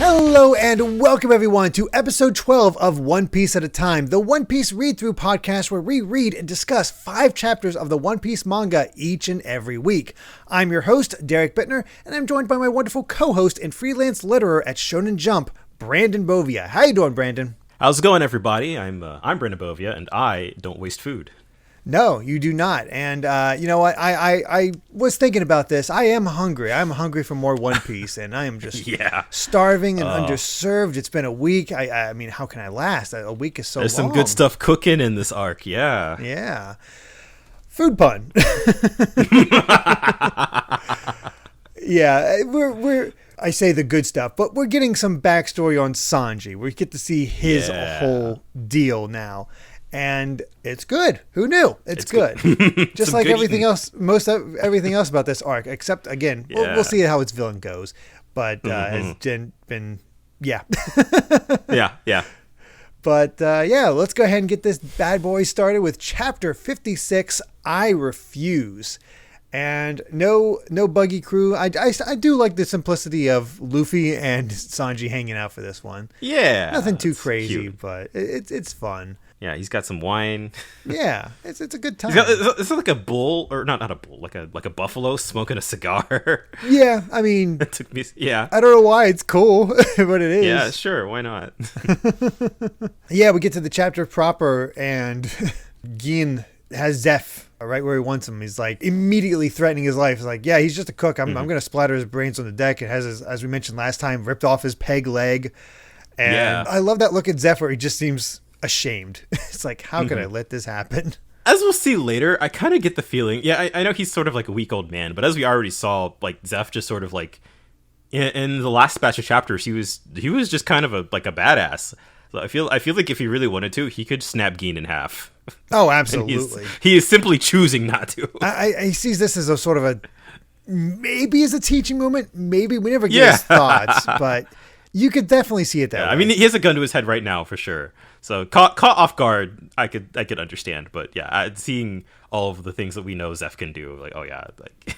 Hello and welcome everyone to episode 12 of One Piece at a Time, the One Piece read-through podcast where we read and discuss 5 chapters of the One Piece manga each and every week. I'm your host, Derek Bittner, and I'm joined by my wonderful co-host and freelance letterer at Shonen Jump, Brandon Bovia. How you doing, Brandon? How's it going, everybody? I'm Brandon Bovia, and I don't waste food. No, you do not. And you know what? I was thinking about this. I am hungry. I'm hungry for more One Piece, and I am just starving and underserved. It's been a week. I mean, how can I last? A week is so long. There's some good stuff cooking in this arc, yeah. Yeah. Food pun. Yeah, we're I say the good stuff, but we're getting some backstory on Sanji. We get to see his whole deal now. And it's good. Who knew? It's good. Just like everything else, everything else about this arc, except again, we'll see how its villain goes. But it's been, yeah. yeah. But let's go ahead and get this bad boy started with chapter 56. I refuse. And no buggy crew. I do like the simplicity of Luffy and Sanji hanging out for this one. Yeah, nothing too crazy, cute. But it's fun. Yeah, he's got some wine. Yeah, it's a good time. It's like a bull, or not a bull, like a buffalo smoking a cigar. Yeah, I mean, it took me. Yeah, I don't know why it's cool, but it is. Yeah, sure, why not? Yeah, we get to the chapter proper, and Gin has Zeph right where he wants him. He's like immediately threatening his life. He's like, yeah, he's just a cook. I'm going to splatter his brains on the deck. It has, as we mentioned last time, ripped off his peg leg. And I love that look at Zeph where he just seems ashamed. It's like, how could I let this happen? As we'll see later, I kind of get the feeling, I know he's sort of like a weak old man, but as we already saw, like Zeph just sort of like in the last batch of chapters, he was just kind of a badass. So I feel like if he really wanted to, he could snap Gin in half. Oh, absolutely. He is simply choosing not to. I sees this as a sort of maybe as a teaching moment. Maybe we never get his thoughts, but you could definitely see it that way. I mean, he has a gun to his head right now for sure. So caught off guard, I could understand. But yeah, seeing all of the things that we know Zeph can do, like, oh yeah. Like.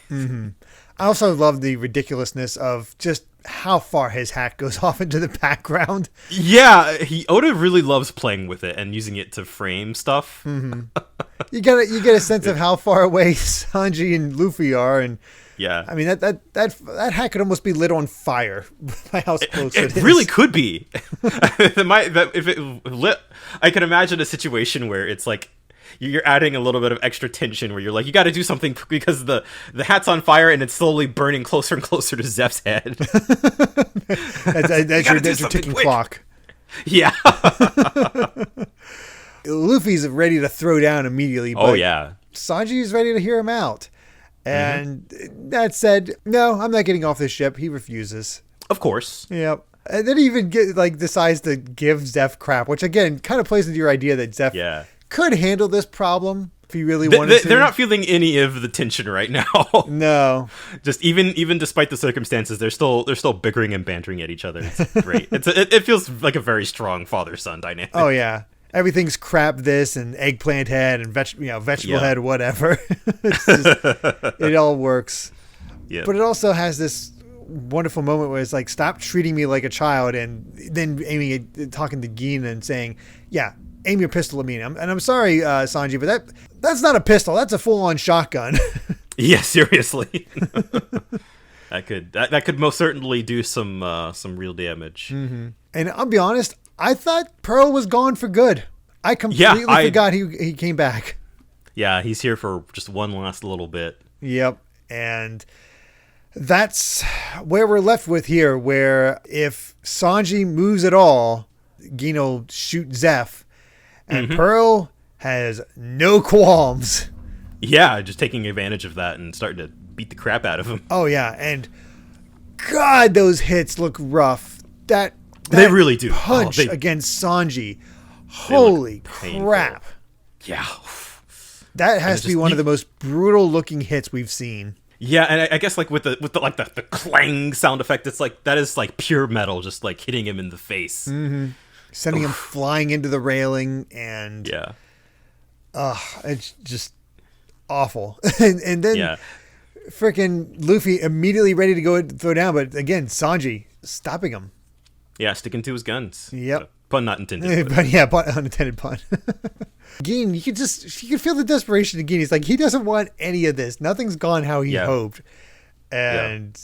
I also love the ridiculousness of just how far his hat goes off into the background. Yeah, Oda really loves playing with it and using it to frame stuff. You get a sense of how far away Sanji and Luffy are, and yeah, I mean that hat could almost be lit on fire by how close it is. It really could be. If it lit, I can imagine a situation where it's like you're adding a little bit of extra tension where you're like, you got to do something because the hat's on fire and it's slowly burning closer and closer to Zeph's head. that's your ticking clock. Yeah. Luffy's ready to throw down immediately. But Sanji's ready to hear him out. And that said, no, I'm not getting off this ship. He refuses. Of course. Yep. And then he even decides to give Zeph crap, which again kind of plays into your idea that Zeph could handle this problem if he really wanted to. They're not feeling any of the tension right now. No. Just even despite the circumstances, they're still bickering and bantering at each other. It's great. It feels like a very strong father-son dynamic. Oh yeah. Everything's crap this and eggplant head and vegetable head, whatever. It's just, it all works. Yeah. But it also has this wonderful moment where it's like, stop treating me like a child, and then talking to Gin and saying, yeah, aim your pistol at me. And I'm sorry, Sanji, but that's not a pistol. That's a full-on shotgun. Yeah, seriously. That could most certainly do some real damage. Mm-hmm. And I'll be honest, I thought Pearl was gone for good. I completely forgot he came back. Yeah, he's here for just one last little bit. Yep. And that's where we're left with here, where if Sanji moves at all, Gin will shoot Zeph. And Pearl has no qualms. Yeah, just taking advantage of that and starting to beat the crap out of him. Oh, yeah. And God, those hits look rough. They really do. Punch against Sanji. Holy crap. Yeah. That has to be one of the most brutal looking hits we've seen. Yeah, and I guess like with the clang sound effect, it's like that is like pure metal just like hitting him in the face. Sending him flying into the railing, and it's just awful. and then freaking Luffy immediately ready to go throw down, but again, Sanji stopping him. Yeah, sticking to his guns. Yep. Pun not intended. But yeah, unintended pun. Gin, you could feel the desperation in Gin. He's like, he doesn't want any of this. Nothing's gone how he hoped. And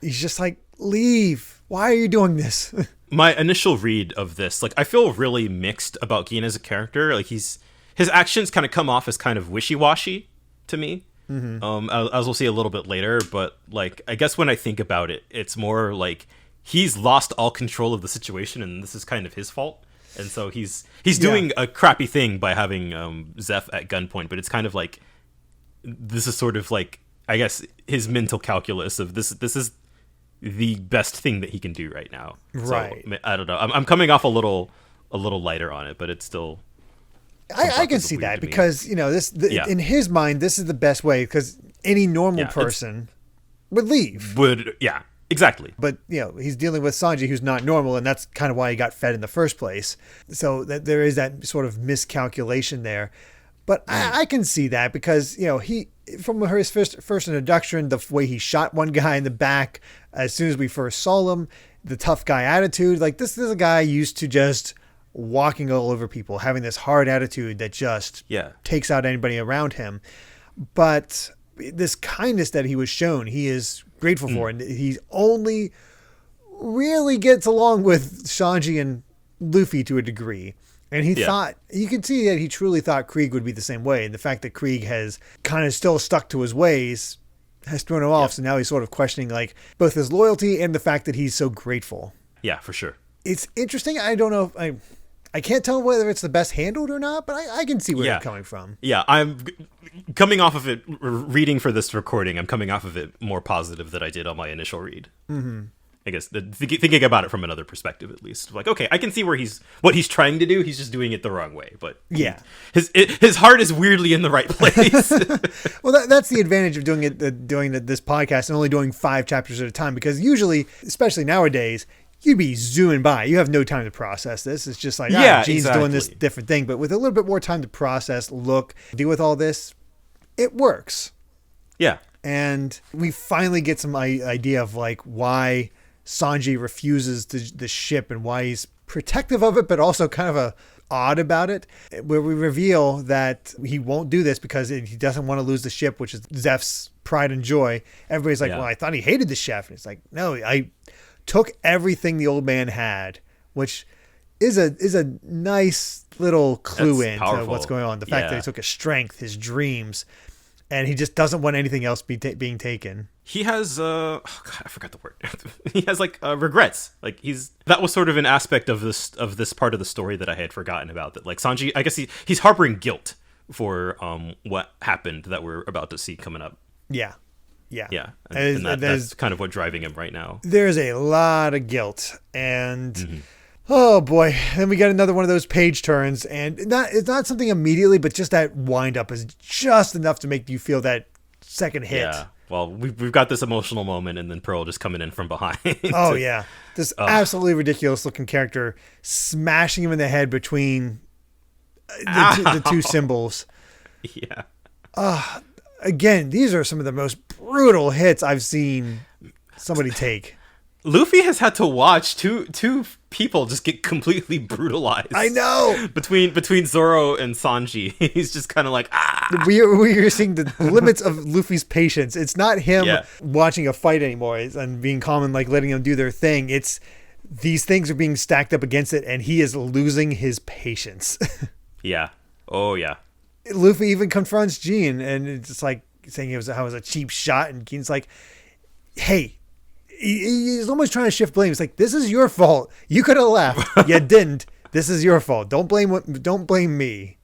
he's just like, leave. Why are you doing this? My initial read of this, like, I feel really mixed about Gin as a character. Like, his actions kind of come off as kind of wishy-washy to me. Mm-hmm. As we'll see a little bit later. But, like, I guess when I think about it, it's more like he's lost all control of the situation, and this is kind of his fault. And so he's doing a crappy thing by having Zeph at gunpoint, but it's kind of like, this is sort of like, I guess, his mental calculus of this is the best thing that he can do right now. Right. So, I don't know. I'm coming off a little lighter on it, but it's still. I can see that because, in his mind, this is the best way, because any normal person would leave. Yeah, exactly. But, he's dealing with Sanji, who's not normal, and that's kind of why he got fed in the first place. So there is that sort of miscalculation there. But I can see that because, he, from his first introduction, the way he shot one guy in the back as soon as we first saw him, the tough guy attitude, like, this is a guy used to just walking all over people, having this hard attitude that just takes out anybody around him. But this kindness that he was shown, he is grateful for, and he only really gets along with Sanji and Luffy to a degree. And he thought, you can see that he truly thought Krieg would be the same way. And the fact that Krieg has kind of still stuck to his ways has thrown him off. So now he's sort of questioning, like, both his loyalty and the fact that he's so grateful. Yeah, for sure. It's interesting. I don't know if I can't tell whether it's the best handled or not, but I can see where you're coming from. Yeah, I'm coming off of it, reading for this recording, I'm coming off of it more positive than I did on my initial read. Mm-hmm. I guess thinking about it from another perspective, at least, like, okay, I can see what he's trying to do. He's just doing it the wrong way, but his heart is weirdly in the right place. Well, that's the advantage of doing this podcast and only doing 5 chapters at a time, because usually, especially nowadays, you'd be zooming by. You have no time to process this. It's just like, Gene's doing this different thing, but with a little bit more time to process, deal with all this, it works. Yeah, and we finally get some idea of, like, why Sanji refuses the ship and why he's protective of it, but also kind of odd about it, where we reveal that he won't do this because he doesn't want to lose the ship, which is Zeph's pride and joy. Everybody's like, well, I thought he hated the chef. And it's like, no, I took everything the old man had, which is a nice little clue into what's going on. The fact that he took his strength, his dreams, and he just doesn't want anything else being taken. He has I forgot the word. He has, like, regrets. Like, that was sort of an aspect of this part of the story that I had forgotten about. That, like, Sanji, I guess he's harboring guilt for what happened that we're about to see coming up. Yeah. And that's kind of what's driving him right now. There's a lot of guilt, and oh boy, then we get another one of those page turns, and it's not something immediately, but just that wind up is just enough to make you feel that second hit. Yeah. Well, we've got this emotional moment, and then Pearl just coming in from behind. Oh yeah, this absolutely ridiculous looking character smashing him in the head between the two symbols. Yeah. Again, these are some of the most brutal hits I've seen somebody take. Luffy has had to watch two people just get completely brutalized. I know. Between Zoro and Sanji, he's just kind of like, We are seeing the limits of Luffy's patience. It's not him watching a fight anymore and being calm and, like, letting them do their thing. It's these things are being stacked up against it, and he is losing his patience. Yeah. Oh yeah. Luffy even confronts Gene, and it's just like saying it was a cheap shot, and Gene's like, hey, he's almost trying to shift blame. It's like, this is your fault. You could have left. You didn't. This is your fault. Don't blame me.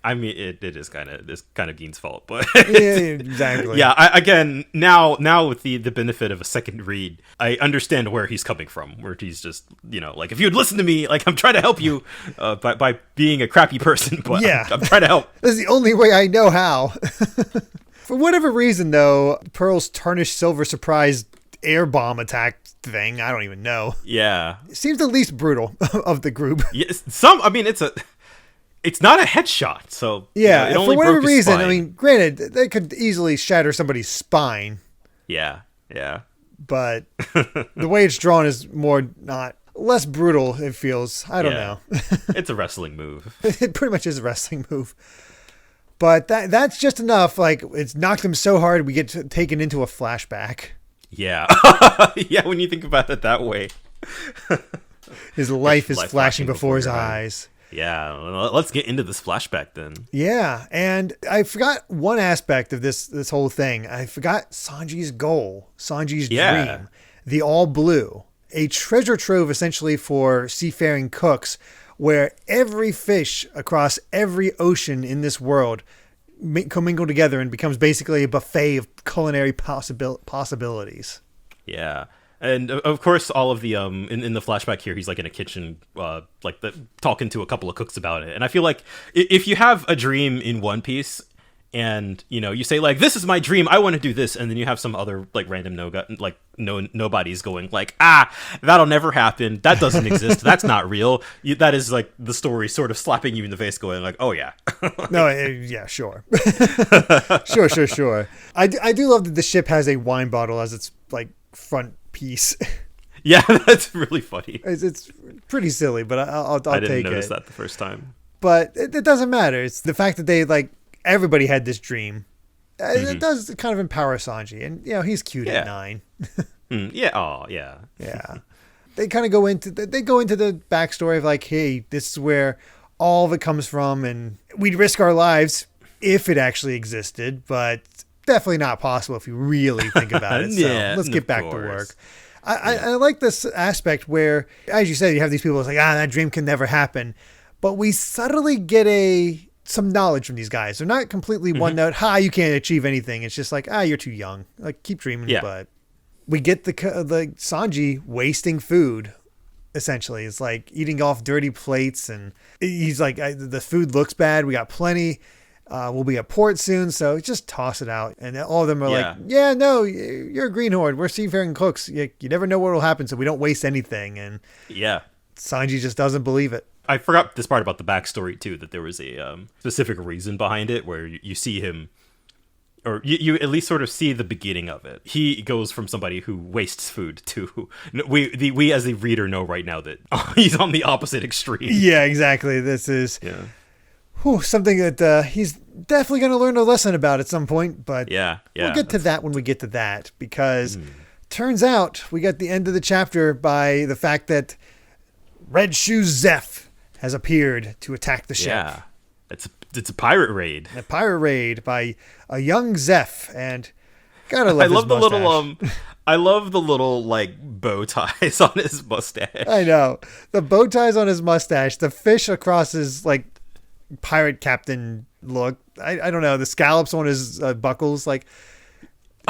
I mean, it is kind of Gene's fault, but yeah, exactly. Yeah, again, now with the benefit of a second read, I understand where he's coming from. Where he's just, like, if you'd listen to me, like, I'm trying to help you by being a crappy person, but I'm trying to help. This is the only way I know how. For whatever reason, though, Pearl's tarnished silver surprise air bomb attack thing, I don't even know. Yeah, it seems the least brutal of the group. Yes, it's not a headshot, so yeah. It only for whatever broke his reason, spine. I mean, granted, they could easily shatter somebody's spine. Yeah. But the way it's drawn is more not. less brutal, it feels. I don't know. It's a wrestling move. It pretty much is a wrestling move. But that's just enough. Like, it's knocked him so hard we get taken into a flashback. Yeah. Yeah, when you think about it that way. His life is flashing before his eyes. Yeah, let's get into this flashback then. Yeah, and I forgot one aspect of this whole thing. I forgot Sanji's goal, Sanji's dream, the all blue, a treasure trove essentially for seafaring cooks, where every fish across every ocean in this world commingle together and becomes basically a buffet of culinary possibilities. Yeah. And of course, all of the in the flashback here, he's like in a kitchen, talking to a couple of cooks about it. And I feel like if you have a dream in One Piece, and you say like, "This is my dream, I want to do this," and then you have some other like random nobodies going like, that'll never happen, that doesn't exist, that's not real. That is like the story sort of slapping you in the face, going like, "Oh yeah." No, yeah, sure. Sure. I do love that the ship has a wine bottle as its like front piece. Yeah, that's really funny. It's pretty silly, but I'll take it. I didn't notice that the first time. But it doesn't matter. It's the fact that they like everybody had this dream. It does kind of empower Sanji, and he's cute at 9. Yeah. Oh, yeah. Yeah. They kind of go into the backstory of like, hey, this is where all of it comes from, and we'd risk our lives if it actually existed, but definitely not possible if you really think about it. So let's get back to work. I like this aspect where, as you said, you have these people like, that dream can never happen. But we subtly get some knowledge from these guys. They're not completely one note, you can't achieve anything. It's just like, you're too young. Like, keep dreaming. Yeah. But we get the Sanji wasting food, essentially. It's like eating off dirty plates. And he's like, the food looks bad. We got plenty. We'll be at port soon, so just toss it out. And all of them are like, no, you're a greenhorn. We're seafaring cooks. You never know what will happen, so we don't waste anything. And Sanji just doesn't believe it. I forgot this part about the backstory, too, that there was a specific reason behind it, where you see him, or you at least sort of see the beginning of it. He goes from somebody who wastes food to, we as the reader know right now that he's on the opposite extreme. Yeah, exactly. This is... something that he's definitely going to learn a lesson about at some point, but we'll get to that when we get to that, because turns out we got the end of the chapter by the fact that Red Shoe Zeph has appeared to attack the ship. Yeah, it's a pirate raid. A pirate raid by a young Zeph, and gotta love his mustache. I love the little like bow ties on his mustache. I know, the bow ties on his mustache, the fish across his like pirate captain look. I don't know, the scallops on his buckles, like,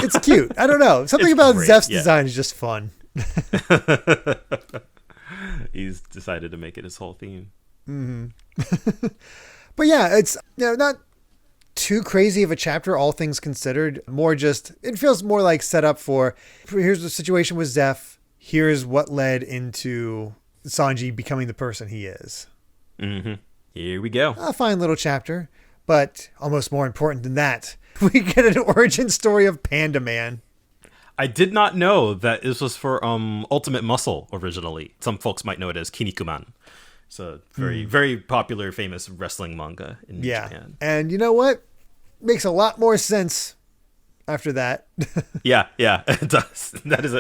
it's cute. I don't know, something about Zeph's design is just fun. He's decided to make it his whole theme. But yeah, it's not too crazy of a chapter, all things considered. More just, it feels more like set up for, here's the situation with Zeph, here's what led into Sanji becoming the person he is. Here we go. A fine little chapter, but almost more important than that, we get an origin story of Panda Man. I did not know that this was for Ultimate Muscle originally. Some folks might know it as Kinnikuman. It's a very, very popular, famous wrestling manga in Japan. And you know what? Makes a lot more sense after that. yeah, it does. That is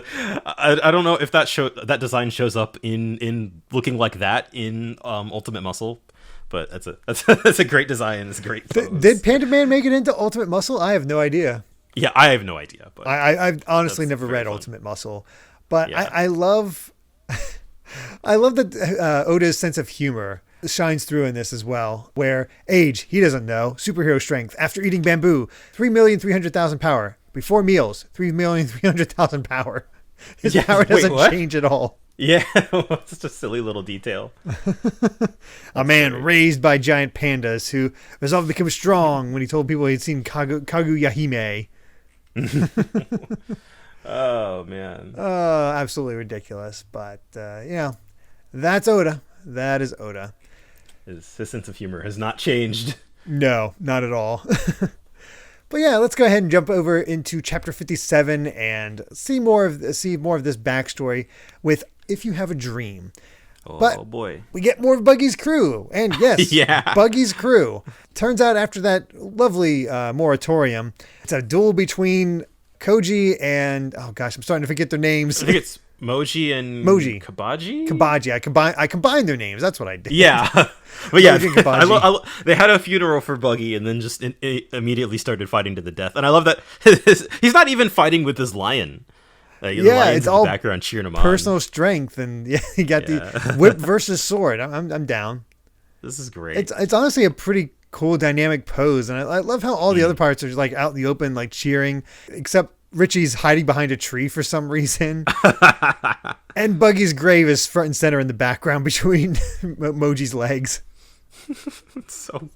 I don't know if that design shows up in looking like that in Ultimate Muscle. But that's a great design. It's a great pose. Did Panda Man make it into Ultimate Muscle? I have no idea. Yeah, I have no idea. But I've honestly never read Ultimate Muscle. But I love that Oda's sense of humor shines through in this as well. Where age, he doesn't know. Superhero strength, after eating bamboo, 3,300,000 power. Before meals, 3,300,000 power. His power doesn't change at all. Yeah, it's just a silly little detail. A man raised by giant pandas who resolved to become strong when he told people he'd seen Kaguya-hime. Oh, man. Absolutely ridiculous. But, that's Oda. That is Oda. His sense of humor has not changed. No, not at all. But yeah, let's go ahead and jump over into chapter 57 and see more of this backstory with if you have a dream. Oh, but boy. We get more of Buggy's crew. And yes, yeah. Buggy's crew. Turns out after that lovely moratorium, it's a duel between Koji and, oh gosh, I'm starting to forget their names. I think it's Moji and Kabaji? Kabaji. I combined their names. That's what I did. Yeah. But yeah, they had a funeral for Buggy and then just immediately started fighting to the death. And I love that he's not even fighting with his lion. It's all in the background cheering him on. Personal strength, and you got the whip versus sword. I'm down. This is great. It's honestly a pretty cool dynamic pose, and I love how all the other parts are like out in the open, like cheering, except Richie's hiding behind a tree for some reason, and Buggy's grave is front and center in the background between Moji's legs. It's so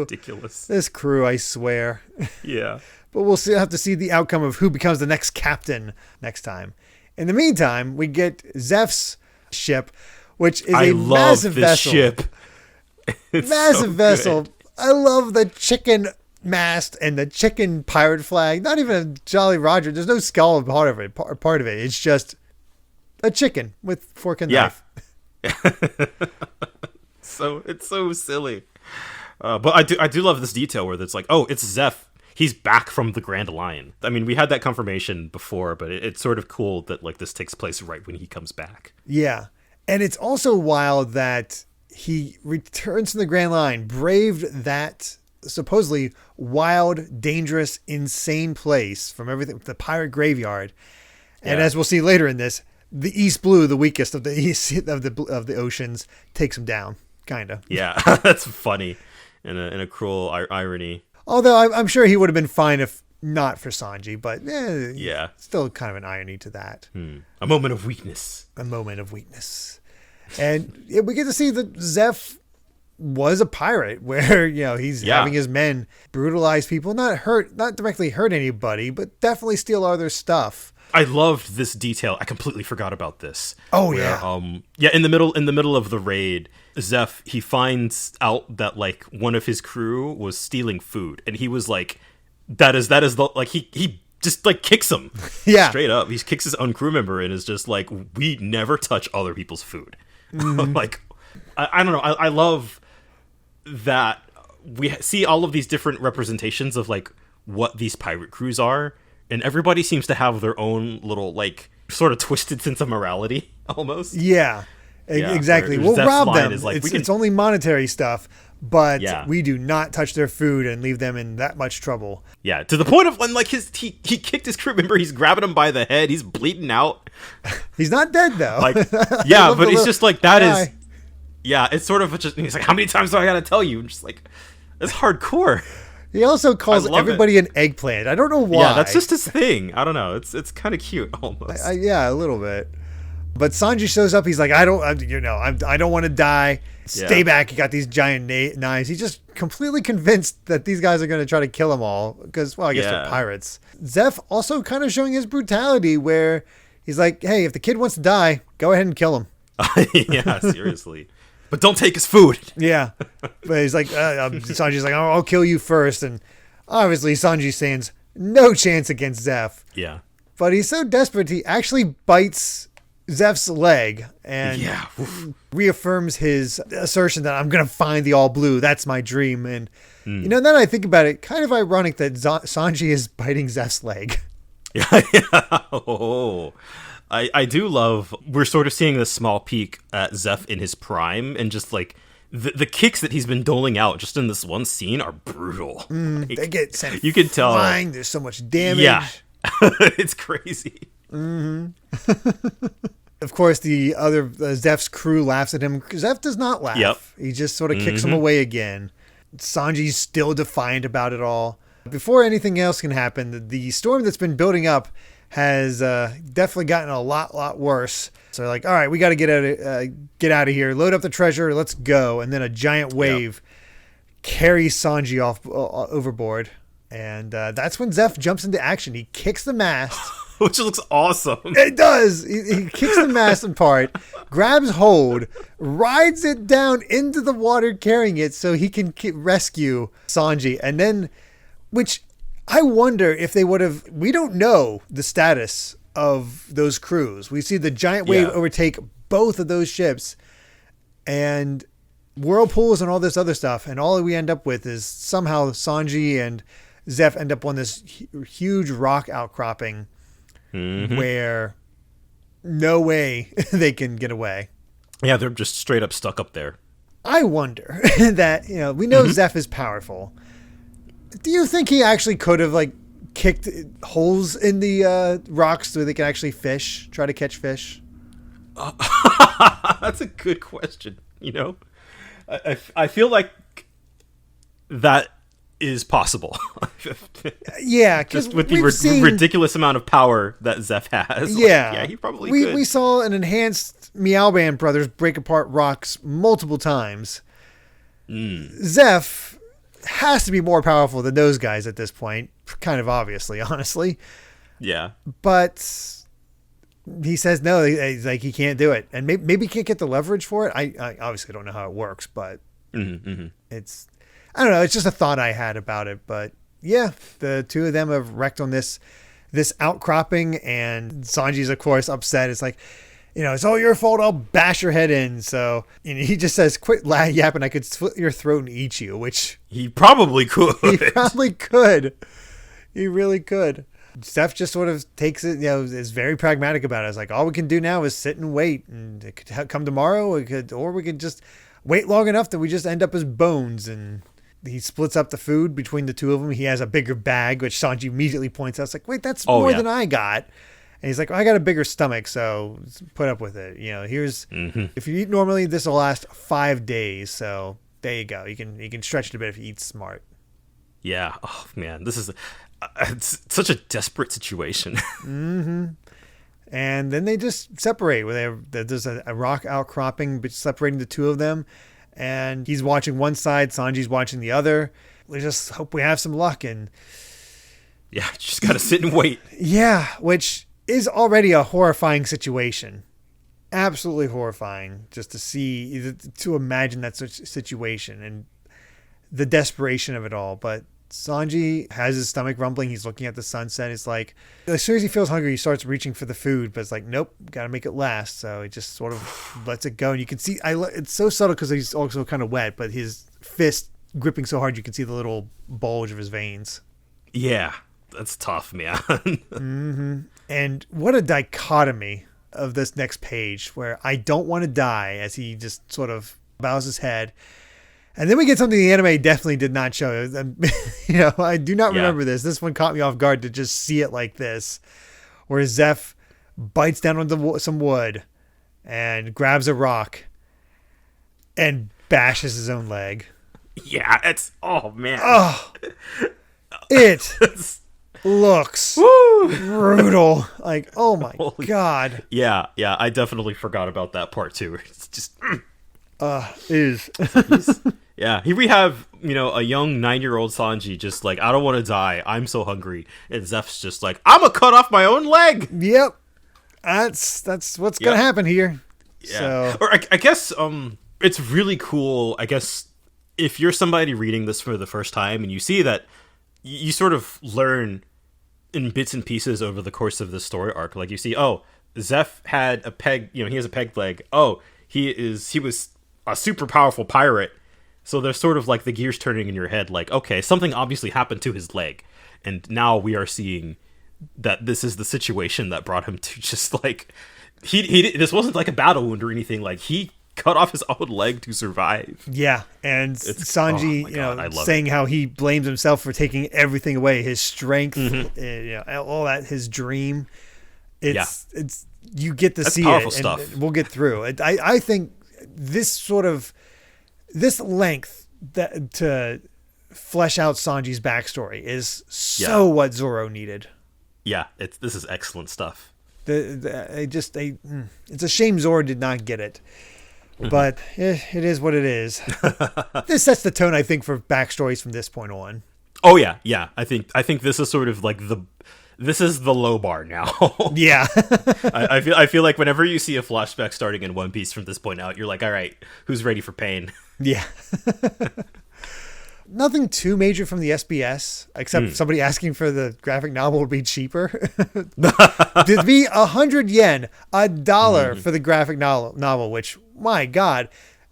ridiculous. This crew, I swear. Yeah. But we'll have to see the outcome of who becomes the next captain next time. In the meantime, we get Zeph's ship, which is a massive vessel. Ship. It's massive vessel. Good. I love the chicken mast and the chicken pirate flag. Not even a Jolly Roger. There's no skull part of it. It's just a chicken with fork and knife. So it's so silly. But I do love this detail where it's like, oh, it's Zeph. He's back from the Grand Line. I mean, we had that confirmation before, but it's sort of cool that like this takes place right when he comes back. Yeah. And it's also wild that he returns to the Grand Line, braved that supposedly wild, dangerous, insane place from everything, the pirate graveyard. And as we'll see later in this, the East Blue, the weakest of the East of the oceans, takes him down, kind of. Yeah, that's funny in a cruel irony. Although I'm sure he would have been fine if not for Sanji, but still kind of an irony to that. A moment of weakness. And we get to see that Zeph was a pirate where, he's having his men brutalize people, not directly hurt anybody, but definitely steal all their stuff. I loved this detail. I completely forgot about this. Oh, where, in the middle of the raid, Zeph, he finds out that like one of his crew was stealing food, and he was like, that is the like he just like kicks him. Yeah. Straight up. He kicks his own crew member and is just like, we never touch other people's food. Like I don't know. I love that we see all of these different representations of like what these pirate crews are. And everybody seems to have their own little, like, sort of twisted sense of morality, almost. Yeah, exactly. We'll rob them. Like, it's only monetary stuff, but we do not touch their food and leave them in that much trouble. Yeah, to the point of when, like, he kicked his crew member, he's grabbing him by the head, he's bleeding out. He's not dead, though. Like, yeah, but he's just like, that is... Yeah, it's sort of just... He's like, how many times do I gotta tell you? I'm just like, it's hardcore. He also calls everybody an eggplant. I don't know why. Yeah, that's just his thing. I don't know. It's kind of cute almost. Yeah, a little bit. But Sanji shows up. He's like, I don't want to die. Stay back. You got these giant knives. He's just completely convinced that these guys are going to try to kill them all because, well, I guess they're pirates. Zeph also kind of showing his brutality where he's like, hey, if the kid wants to die, go ahead and kill him. Yeah, seriously. But don't take his food. Yeah. But he's like, Sanji's like, I'll kill you first. And obviously Sanji stands no chance against Zeph. Yeah. But he's so desperate, he actually bites Zeph's leg and reaffirms his assertion that I'm going to find the all blue. That's my dream. And, then I think about it, kind of ironic that Sanji is biting Zeph's leg. Yeah. Oh. I do love, we're sort of seeing this small peek at Zeph in his prime, and just like the kicks that he's been doling out just in this one scene are brutal. Like, they get sent you can tell flying, there's so much damage. Yeah. It's crazy. Of course, the other Zeph's crew laughs at him. Zeph does not laugh. Yep. He just sort of kicks him away again. Sanji's still defiant about it all. Before anything else can happen, the storm that's been building up has definitely gotten a lot worse. So they're like, all right, we got to get out of here. Load up the treasure. Let's go. And then a giant wave carries Sanji off overboard. And that's when Zeph jumps into action. He kicks the mast. Which looks awesome. It does. He kicks the mast apart, grabs hold, rides it down into the water carrying it so he can rescue Sanji. And then, which... I wonder if they would have... We don't know the status of those crews. We see the giant wave overtake both of those ships and whirlpools and all this other stuff. And all we end up with is somehow Sanji and Zeph end up on this huge rock outcropping where no way they can get away. Yeah, they're just straight up stuck up there. I wonder that, we know Zeph is powerful. Do you think he actually could have kicked holes in the rocks so they can actually try to catch fish? That's a good question. I feel like that is possible. Yeah, just with the ridiculous amount of power that Zeph has. Yeah, he probably could. We saw an enhanced Meow Band brothers break apart rocks multiple times. Zeph has to be more powerful than those guys at this point, kind of obviously, honestly. Yeah, but he says no. He's he can't do it, and maybe he can't get the leverage for it. I obviously don't know how it works, but it's. I don't know. It's just a thought I had about it, but yeah, the two of them have wrecked on this outcropping, and Sanji's of course upset. It's it's all your fault. I'll bash your head in. So he just says, "Quit yapping. I could slit your throat and eat you," which he probably could. He probably could. He really could. Steph just sort of takes it, is very pragmatic about it. It's all we can do now is sit and wait, and it could come tomorrow. Or we could just wait long enough that we just end up as bones. And he splits up the food between the two of them. He has a bigger bag, which Sanji immediately points out. It's wait, that's more than I got. And he's I got a bigger stomach, so put up with it. Here's if you eat normally, this will last 5 days. So there you go. You can stretch it a bit if you eat smart. Yeah. Oh man, this is it's such a desperate situation. And then they just separate. There's a rock outcropping separating the two of them, and he's watching one side, Sanji's watching the other. We just hope we have some luck, and just gotta sit and wait. Yeah, which is already a horrifying situation. Absolutely horrifying just to imagine that such situation and the desperation of it all. But Sanji has his stomach rumbling. He's looking at the sunset. It's as soon as he feels hungry, he starts reaching for the food, but it's nope, gotta make it last. So he just sort of lets it go. And you can see, it's so subtle because he's also kind of wet, but his fist gripping so hard, you can see the little bulge of his veins. Yeah, that's tough, man. And what a dichotomy of this next page where I don't want to die as he just sort of bows his head. And then we get something the anime definitely did not show. I do not remember this. This one caught me off guard to just see it like this, where Zeph bites down onto some wood and grabs a rock and bashes his own leg. Yeah, oh man. Oh, it looks brutal. Oh my God. Yeah, I definitely forgot about that part too. It's just Yeah, here we have, a young 9-year-old Sanji just I don't want to die. I'm so hungry. And Zeph's just I'm gonna cut off my own leg. Yep. That's what's gonna happen here. Yeah. So. Or I guess it's really cool, I guess, if you're somebody reading this for the first time and you see that you sort of learn in bits and pieces over the course of the story arc. You see, Zeph had a peg, he has a peg leg. He was a super powerful pirate. So there's sort of the gears turning in your head, okay, something obviously happened to his leg. And now we are seeing that this is the situation that brought him to just this wasn't a battle wound or anything. He cut off his own leg to survive. Yeah. And Sanji, saying how he blames himself for taking everything away, his strength, all that, his dream. It's you get to see powerful it, stuff. And we'll get through it. I think this length to flesh out Sanji's backstory is what Zoro needed. Yeah, this is excellent stuff. It's a shame Zoro did not get it, but it is what it is. This sets the tone, I think, for backstories from this point on. Oh yeah. I think this is sort of this is the low bar now. Yeah. I feel like whenever you see a flashback starting in One Piece from this point out, you're all right, who's ready for pain? Yeah. Nothing too major from the SBS, except somebody asking for the graphic novel would be cheaper. To be 100 yen, $1 for the graphic novel, which, my God,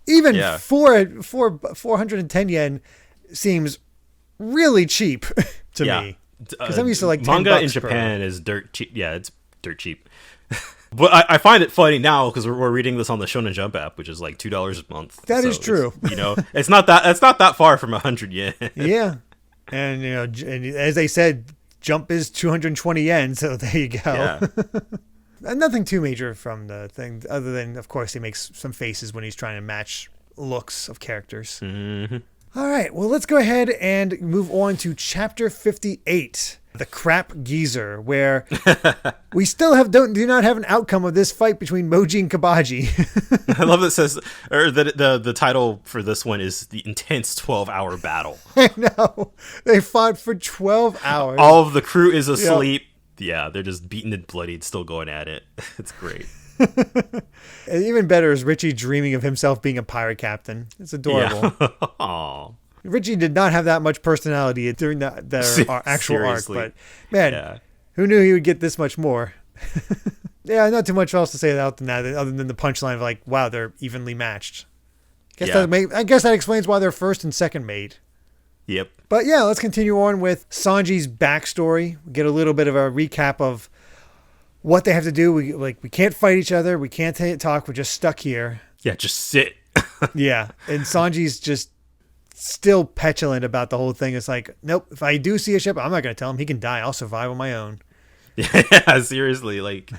even 410 yen seems really cheap to me. Because I'm used to like 10 manga in Japan is dirt cheap. Yeah, it's dirt cheap. But I find it funny now because we're reading this on the Shonen Jump app, which is like $2 a month. That is true. It's not that far from 100 yen. Yeah, and and as they said, Jump is 220 yen. So there you go. Yeah. And nothing too major from the thing, other than of course he makes some faces when he's trying to match looks of characters. Mm-hmm. All right, well let's go ahead and move on to chapter 58. The Crap Geezer, where we still do not have an outcome of this fight between Moji and Kabaji. I love that it says, or that the title for this one is The Intense 12-Hour Battle. I know. They fought for 12 hours. All of the crew is asleep. Yep. Yeah, they're just beaten and bloodied, still going at it. It's great. And even better is Richie dreaming of himself being a pirate captain. It's adorable. Yeah. Aww. Richie did not have that much personality during their actual Seriously. arc, but man, who knew he would get this much more? Yeah, not too much else to say other than that, other than the punchline of like, wow, they're evenly matched. I guess that explains why they're first and second mate. Yep. But yeah, let's continue on with Sanji's backstory. We get a little bit of a recap of what they have to do. We can't fight each other. We can't talk. We're just stuck here. Yeah, just sit. Yeah, and Sanji's just still petulant about the whole thing. It's like, nope, if I do see a ship, I'm not going to tell him. He can die. I'll survive on my own. Yeah, seriously. Like,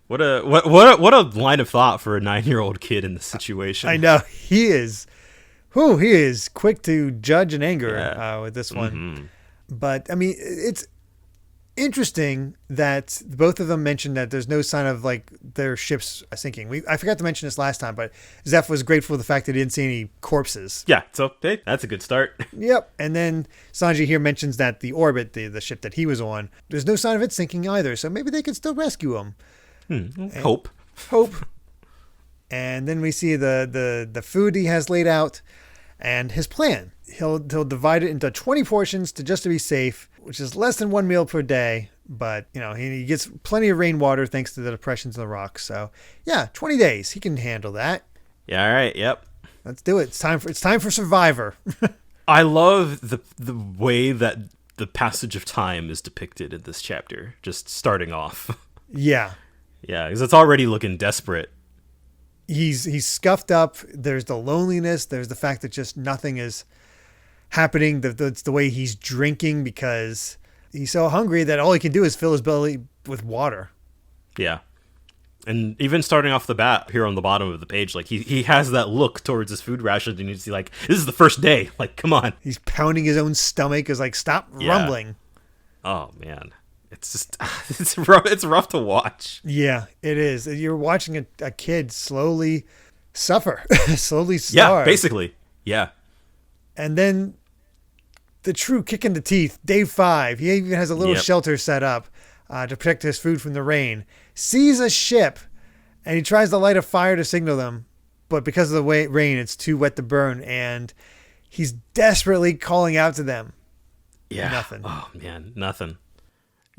what a line of thought for a 9-year-old kid in this situation. I know. He is quick to judge and anger with this one. Mm-hmm. But, I mean, it's interesting that both of them mentioned that there's no sign of like their ships sinking. I forgot to mention this last time, but Zeph was grateful for the fact that he didn't see any corpses. Yeah, so hey, that's a good start. Yep. And then Sanji here mentions that the Orbit, the ship that he was on, there's no sign of it sinking either. So maybe they could still rescue him. Hope. And then we see the food he has laid out and his plan. He'll divide it into 20 portions just to be safe, which is less than 1 meal per day. But, he gets plenty of rainwater thanks to the depressions in the rocks. So, yeah, 20 days. He can handle that. Yeah, all right. Yep. Let's do it. It's time for Survivor. I love the way that the passage of time is depicted in this chapter, just starting off. Yeah. Yeah, because it's already looking desperate. He's scuffed up. There's the loneliness. There's the fact that just nothing is happening. That's the way he's drinking because he's so hungry that all he can do is fill his belly with water. Yeah. And even starting off the bat here on the bottom of the page, like he has that look towards his food ration and he's like, this is the first day. Like, come on. He's pounding his own stomach. Is like, stop rumbling. Oh, man. It's just, it's rough to watch. Yeah, it is. You're watching a kid slowly suffer, slowly starve. Yeah, basically. Yeah. And then the true kick in the teeth, day 5. He even has a little shelter set up to protect his food from the rain. Sees a ship, and he tries to light a fire to signal them. But because of the rain, it's too wet to burn. And he's desperately calling out to them. Yeah. Nothing. Oh, man, nothing.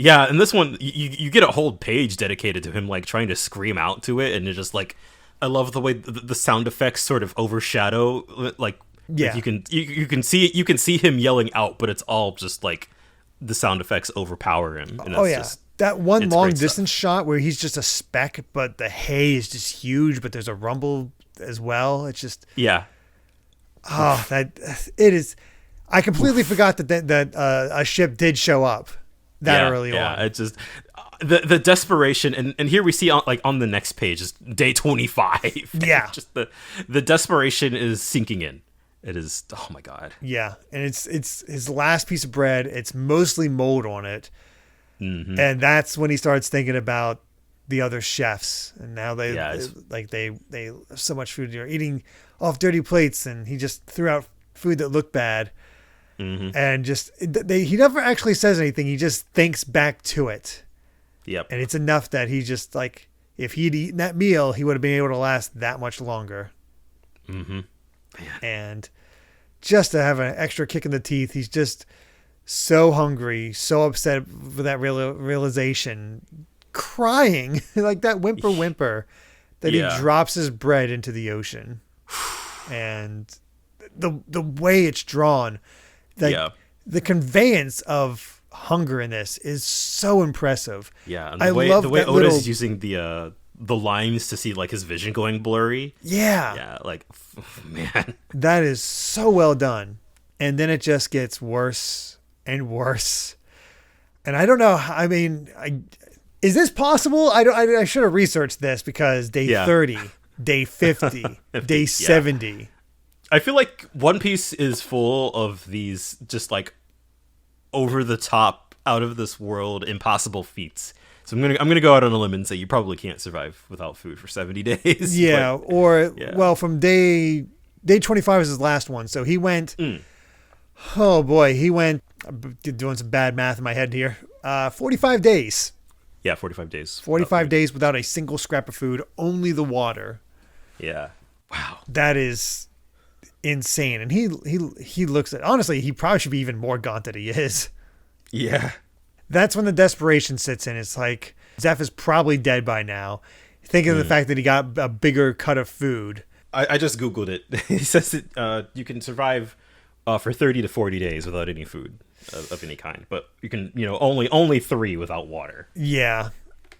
Yeah, and this one, you get a whole page dedicated to him, like, trying to scream out to it. And it's just, like, I love the way the sound effects sort of overshadow, like, yeah. You can see him yelling out, but it's all just like the sound effects overpower him. And that one long distance shot where he's just a speck, but the hay is just huge, but there's a rumble as well. It's just it is. I completely forgot that a ship did show up early on. Yeah, it's just the desperation, and here we see on the next page is day 25. Yeah, just the desperation is sinking in. It is, oh my God. Yeah, and it's his last piece of bread. It's mostly mold on it. Mm-hmm. And that's when he starts thinking about the other chefs and now they have so much food. They're eating off dirty plates, and he just threw out food that looked bad. Mm-hmm. And he never actually says anything. He just thinks back to it. Yep. And it's enough that he just like, if he'd eaten that meal, he would have been able to last that much longer. Mm-hmm. And just to have an extra kick in the teeth. He's just so hungry, so upset with that realization, crying like that whimper that he drops his bread into the ocean. And the way it's drawn, the conveyance of hunger in this is so impressive. Yeah, and the way Oda's using the lines to see like his vision going blurry. Yeah, like man, that is so well done. And then it just gets worse and worse. And I don't know. I mean, is this possible? I should have researched this, because day 30, day 50, day 70. I feel like One Piece is full of these just like over the top, out of this world, impossible feats. So I'm gonna go out on a limb and say you probably can't survive without food for 70 days. Yeah, well, from day 25 is his last one. So he went. Oh boy, he went. I'm doing some bad math in my head here. 45 days. Yeah, 45 days. 45 days without a single scrap of food, only the water. Yeah. Wow. That is insane. And he looks at, honestly, he probably should be even more gaunt than he is. Yeah. That's when the desperation sits in. It's like Zeph is probably dead by now. Thinking of the fact that he got a bigger cut of food. I just Googled it. It says that you can survive for 30 to 40 days without any food of any kind, but you can, only 3 without water. Yeah.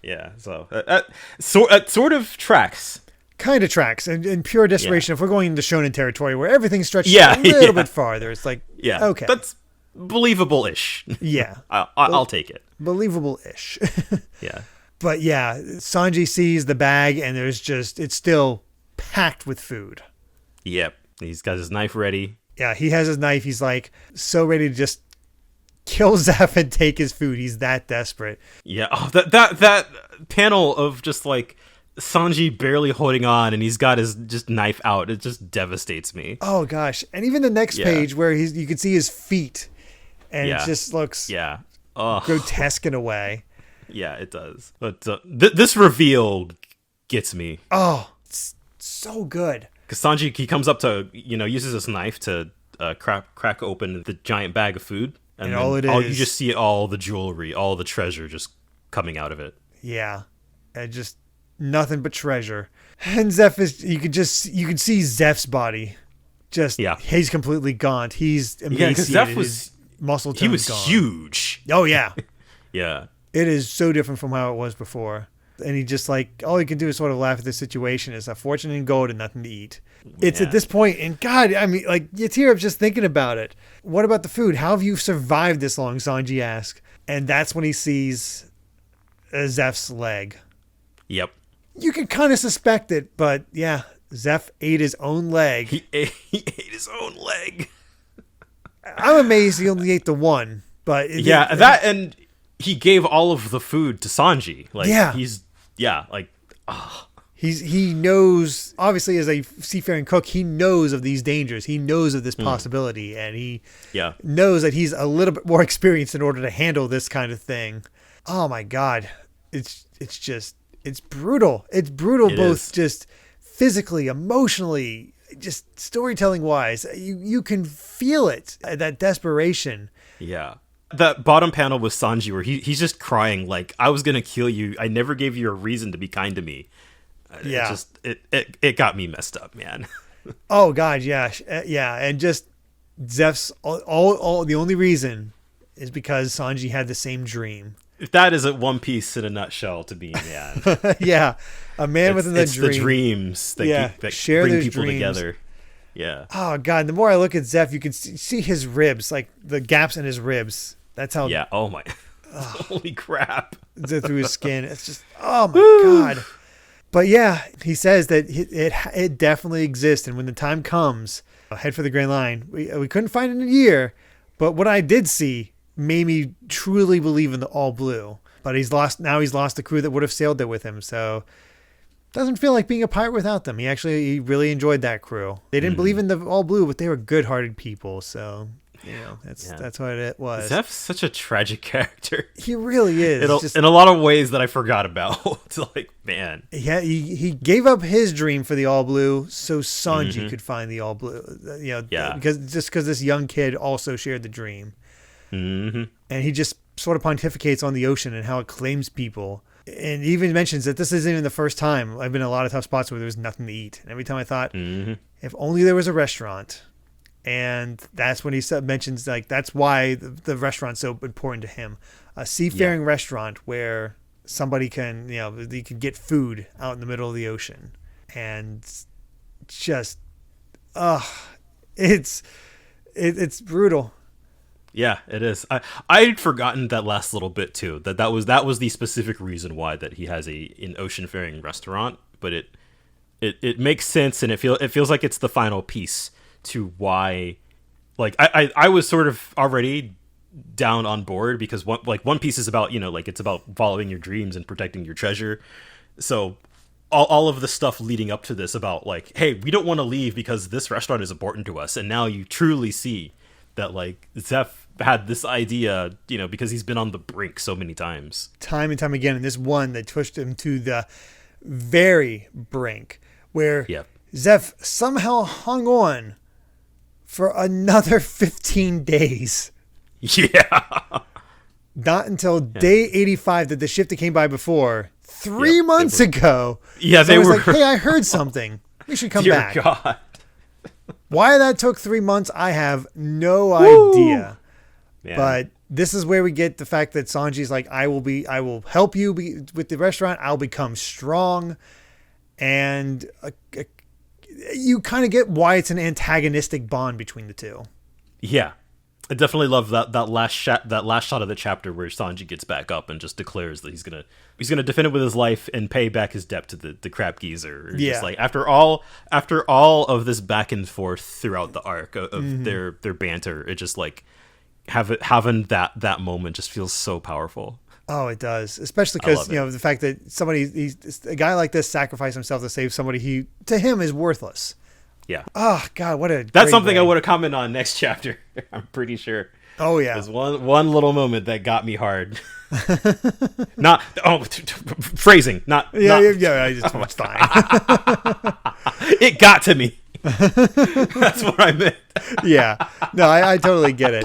Yeah. So sort of tracks. Kind of tracks. And in pure desperation, if we're going into shonen territory where everything stretches a little bit farther, it's like, okay. That's believable-ish. Yeah. I'll take it. Believable-ish. Yeah. But yeah, Sanji sees the bag and it's still packed with food. Yep. He's got his knife ready. Yeah, he has his knife. He's like so ready to just kill Zeph and take his food. He's that desperate. Yeah. Oh, that panel of just like Sanji barely holding on and he's got his just knife out. It just devastates me. Oh gosh. And even the next page where you can see his feet and it just looks grotesque in a way. Yeah, it does. But this reveal gets me. Oh, it's so good. Because Sanji, he comes up to, uses his knife to crack open the giant bag of food. And all it is, you just see all the jewelry, all the treasure just coming out of it. Yeah. And just nothing but treasure. And Zeph you can see Zeph's body. He's completely gaunt. He's emaciated. Yeah, because Zeph was, muscle tone he was gone. Huge. Oh, yeah. Yeah. It is so different from how it was before. And he just all he can do is sort of laugh at the situation. Is a fortune in gold and nothing to eat. It's at this point, and God, I mean, like, you tear up just thinking about it. What about the food? How have you survived this long? Sanji asks. And that's when he sees Zeph's leg. Yep. You can kind of suspect it, but yeah, Zeph ate his own leg. He ate his own leg. I'm amazed he only ate the one, but and he gave all of the food to Sanji. He knows, obviously, as a seafaring cook, he knows of these dangers. He knows of this possibility, and he knows that he's a little bit more experienced in order to handle this kind of thing. Oh my God. It's brutal. It's brutal, both just physically, emotionally, just storytelling wise. You can feel it, that desperation. Yeah. That bottom panel with Sanji where he's just crying like, I was going to kill you. I never gave you a reason to be kind to me. Yeah. It got me messed up, man. Oh God. Yeah. Yeah. And just Zeph's all the only reason is because Sanji had the same dream. If that isn't One Piece in a nutshell to me, man. Yeah. A man within the dream. It's the dreams that bring people together. Yeah. Oh God. The more I look at Zeph, you can see his ribs, like the gaps in his ribs. That's how. Yeah. Oh my. Holy crap. Through his skin. It's just, oh my God. But yeah, he says that it definitely exists. And when the time comes, head for the Grand Line. We couldn't find it in a year, but what I did see made me truly believe in the All Blue. But he's lost the crew that would have sailed there with him. So doesn't feel like being a pirate without them. He really enjoyed that crew. They didn't believe in the All Blue, but they were good-hearted people. So That's what it was. Zeph's such a tragic character. He really is. In a lot of ways that I forgot about. It's like, man. Yeah, he gave up his dream for the All Blue so Sanji could find the All Blue. Because this young kid also shared the dream. Mm-hmm. And he just sort of pontificates on the ocean and how it claims people. And he even mentions that this isn't even the first time. I've been in a lot of tough spots where there was nothing to eat. And every time I thought, if only there was a restaurant. And that's when he mentions, like, that's why the restaurant's so important to him. A seafaring restaurant where somebody can, they can get food out in the middle of the ocean. And just, it's brutal. Yeah, it is. I'd forgotten that last little bit too. That was the specific reason why that he has an ocean-faring restaurant. But it makes sense, and it feels like it's the final piece to why. Like I was sort of already down on board because One Piece is about it's about following your dreams and protecting your treasure. So all of the stuff leading up to this about like, hey, we don't want to leave because this restaurant is important to us, and now you truly see that like Zeph had this idea, because he's been on the brink so many times. Time and time again, and this one that pushed him to the very brink where Zeph somehow hung on for another 15 days. Yeah. Not until day 85 that the ship that came by before, 3 months ago. Yeah, they were like, hey, I heard something. We should come back. Dear God. Why that took 3 months, I have no idea. Man. But this is where we get the fact that Sanji's like, I will help you with the restaurant. I'll become strong. And you kind of get why it's an antagonistic bond between the two. Yeah. I definitely love that last shot of the chapter where Sanji gets back up and just declares that he's gonna defend it with his life and pay back his debt to the crab geezer. Yeah. Just like after all of this back and forth throughout the arc of their banter, it just like having that moment just feels so powerful. Oh, it does, especially because the fact that a guy like this sacrificed himself to save somebody to him is worthless. Yeah. Oh God, that's something I would have commented on next chapter. I'm pretty sure. Oh yeah. There's one little moment that got me hard. Phrasing. It's fine. It got to me. That's what I meant. Yeah. No, I totally get it.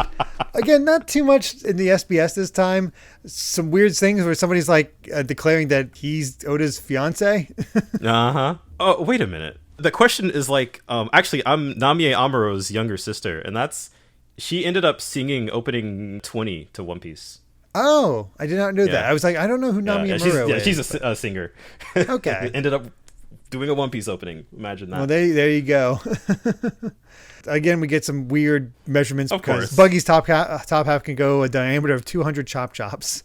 Again, not too much in the SBS this time. Some weird things where somebody's like declaring that he's Oda's fiance. Uh-huh. Oh, wait a minute. The question is like, actually, I'm Namie Amaro's younger sister, and she ended up singing opening 20 to One Piece. Oh, I did not know that. I was like, I don't know who Namie Amaro is. She's a singer. Okay. Ended up doing a One Piece opening. Imagine that. Well, there you go. Again, we get some weird measurements of because course. Buggy's top half can go a diameter of 200 chops.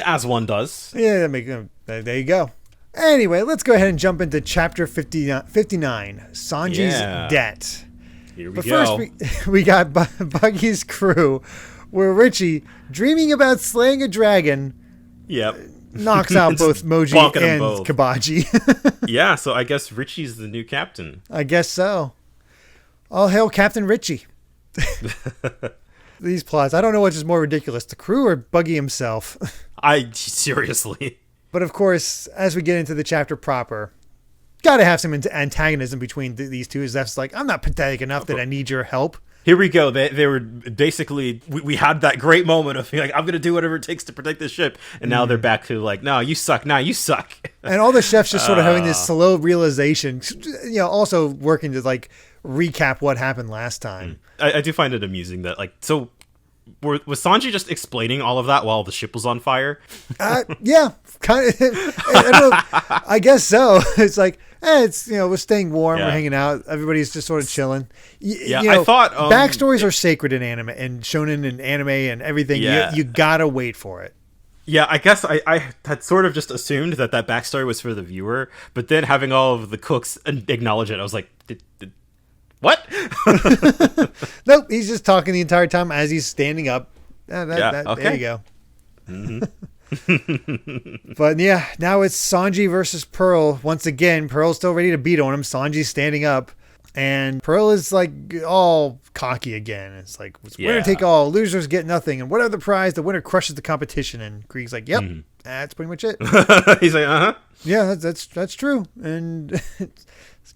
As one does. Yeah, there you go. Anyway, let's go ahead and jump into chapter 59, Sanji's debt. Here we but go. First, we got Buggy's crew, where Richie, dreaming about slaying a dragon, knocks out both Moji and Kabaji. Yeah, so I guess Richie's the new captain. I guess so. All hail Captain Richie. These plots, I don't know which is more ridiculous, the crew or Buggy himself. Seriously. But of course, as we get into the chapter proper, got to have some antagonism between these two. Zeph's like, I'm not pathetic enough that I need your help. Here we go. They were basically, we had that great moment of like, I'm going to do whatever it takes to protect this ship. And now they're back to like, no, you suck. Now you suck. And all the chefs just sort of having this slow realization, also working to like recap what happened last time. I do find it amusing that like, so was Sanji just explaining all of that while the ship was on fire? Yeah, kind of. I guess so. It's like, it's we're staying warm, we're hanging out, everybody's just sort of chilling. I thought backstories are sacred in anime and shonen and anime and everything. Yeah. You gotta wait for it. Yeah, I guess I had sort of just assumed that backstory was for the viewer, but then having all of the cooks acknowledge it, I was like, what? Nope, he's just talking the entire time as he's standing up. Okay. There you go. Mm-hmm. But yeah, now it's Sanji versus Pearl. Once again, Pearl's still ready to beat on him. Sanji's standing up. And Pearl is like all cocky again. It's like, it's winner take all, losers get nothing. And whatever the prize, the winner crushes the competition. And Krieg's like, yep, that's pretty much it. He's like, yeah, that's true. And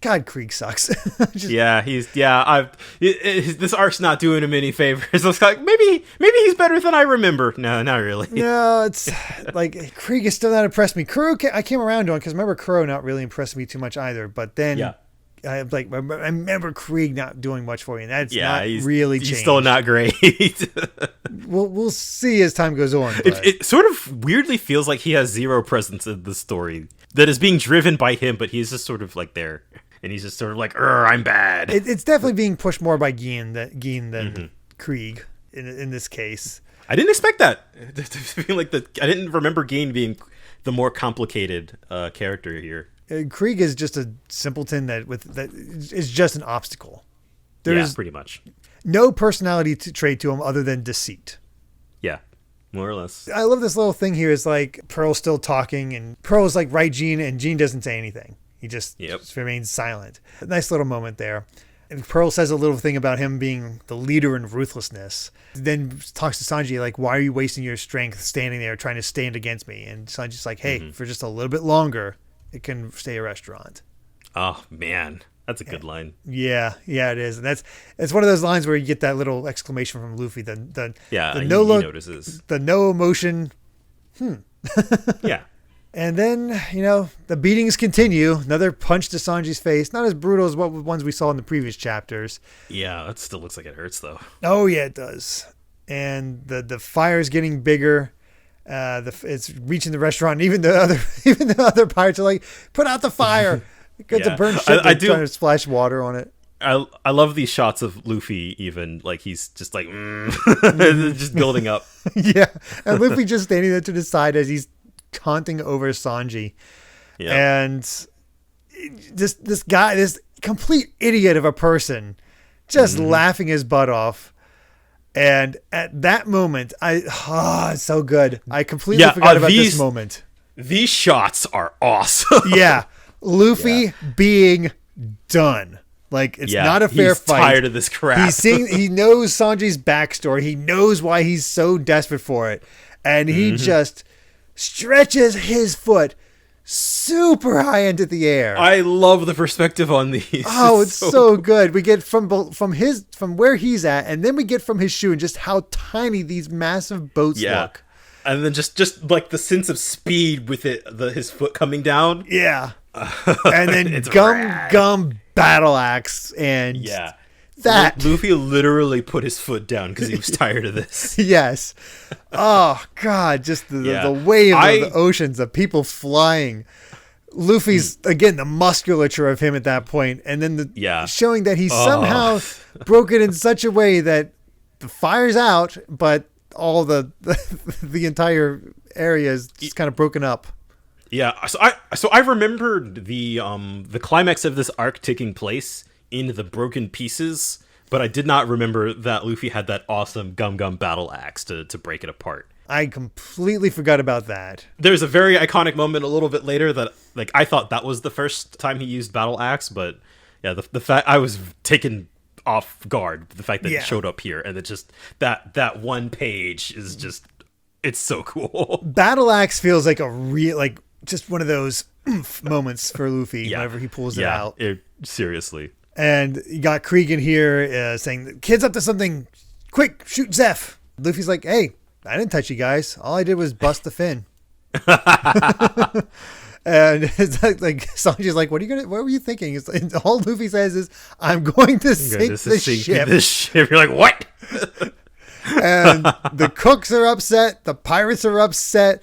God, Krieg sucks. This arc's not doing him any favors. It's like, maybe he's better than I remember. No, not really. No, it's like Krieg is still not impressed me. Kuro, I came around on because remember Kuro not really impressed me too much either. But then I remember Krieg not doing much for you, and that's not really changed. He's still not great. We'll see as time goes on. It sort of weirdly feels like he has zero presence in the story that is being driven by him, but he's just sort of like there, and he's just sort of like, I'm bad. It's definitely being pushed more by Gien than Krieg in this case. I didn't expect that. I feel like I didn't remember Gien being the more complicated character here. Krieg is just a simpleton that is just an obstacle. There's pretty much no personality trait to him other than deceit. Yeah, more or less. I love this little thing here. Is like Pearl's still talking, and Pearl's like, right, Gene, and Gene doesn't say anything. He just remains silent. A nice little moment there. And Pearl says a little thing about him being the leader in ruthlessness. Then talks to Sanji like, why are you wasting your strength standing there trying to stand against me? And Sanji's like, hey, for just a little bit longer, it can stay a restaurant. Oh man, that's a good line. Yeah, it is, and it's one of those lines where you get that little exclamation from Luffy. The he notices the no emotion. Yeah, and then the beatings continue. Another punch to Sanji's face, not as brutal as what ones we saw in the previous chapters. Yeah, that still looks like it hurts though. Oh yeah, it does. And the fire's getting bigger. It's reaching the restaurant, and even the other pirates are like, put out the fire. Get to burn shit. Trying to splash water on it. I love these shots of Luffy, even like he's just like just building up. Yeah, and Luffy just standing there to the side as he's taunting over Sanji. Yeah. And this guy, this complete idiot of a person, just laughing his butt off. And at that moment, it's so good. I completely forgot about this moment. These shots are awesome. Yeah. Luffy being done. Like, it's not a fair fight. He's tired of this crap. He knows Sanji's backstory. He knows why he's so desperate for it. And he just stretches his foot super high into the air. I love the perspective on these. Oh, it's so good. We get from where he's at, and then we get from his shoe and just how tiny these massive boats look. And then just like the sense of speed with his foot coming down. Yeah. And then gum battle axe, and that Luffy literally put his foot down because he was tired of this. Yes. Oh God, just the wave of the oceans, the people flying. Luffy's again the musculature of him at that point, and then showing that he's somehow broken in such a way that the fire's out, but all the entire area is just kind of broken up. Yeah, so I remembered the climax of this arc taking place in the broken pieces, but I did not remember that Luffy had that awesome gum battle axe to break it apart. I completely forgot about that. There's a very iconic moment a little bit later that like I thought that was the first time he used battle axe, but yeah, the fact I was taken off guard, the fact that it showed up here, and it just that one page is just, it's so cool. Battle axe feels like a real, like just one of those moments for Luffy whenever he pulls it out. Seriously. And you got Krieg in here saying, the kid's up to something. Quick, shoot Zeph. Luffy's like, hey, I didn't touch you guys. All I did was bust the fin. And it's like Sanji's like, what were you thinking? It's like, all Luffy says is, I'm going to sink the ship. This ship. You're like, what? And the cooks are upset. The pirates are upset.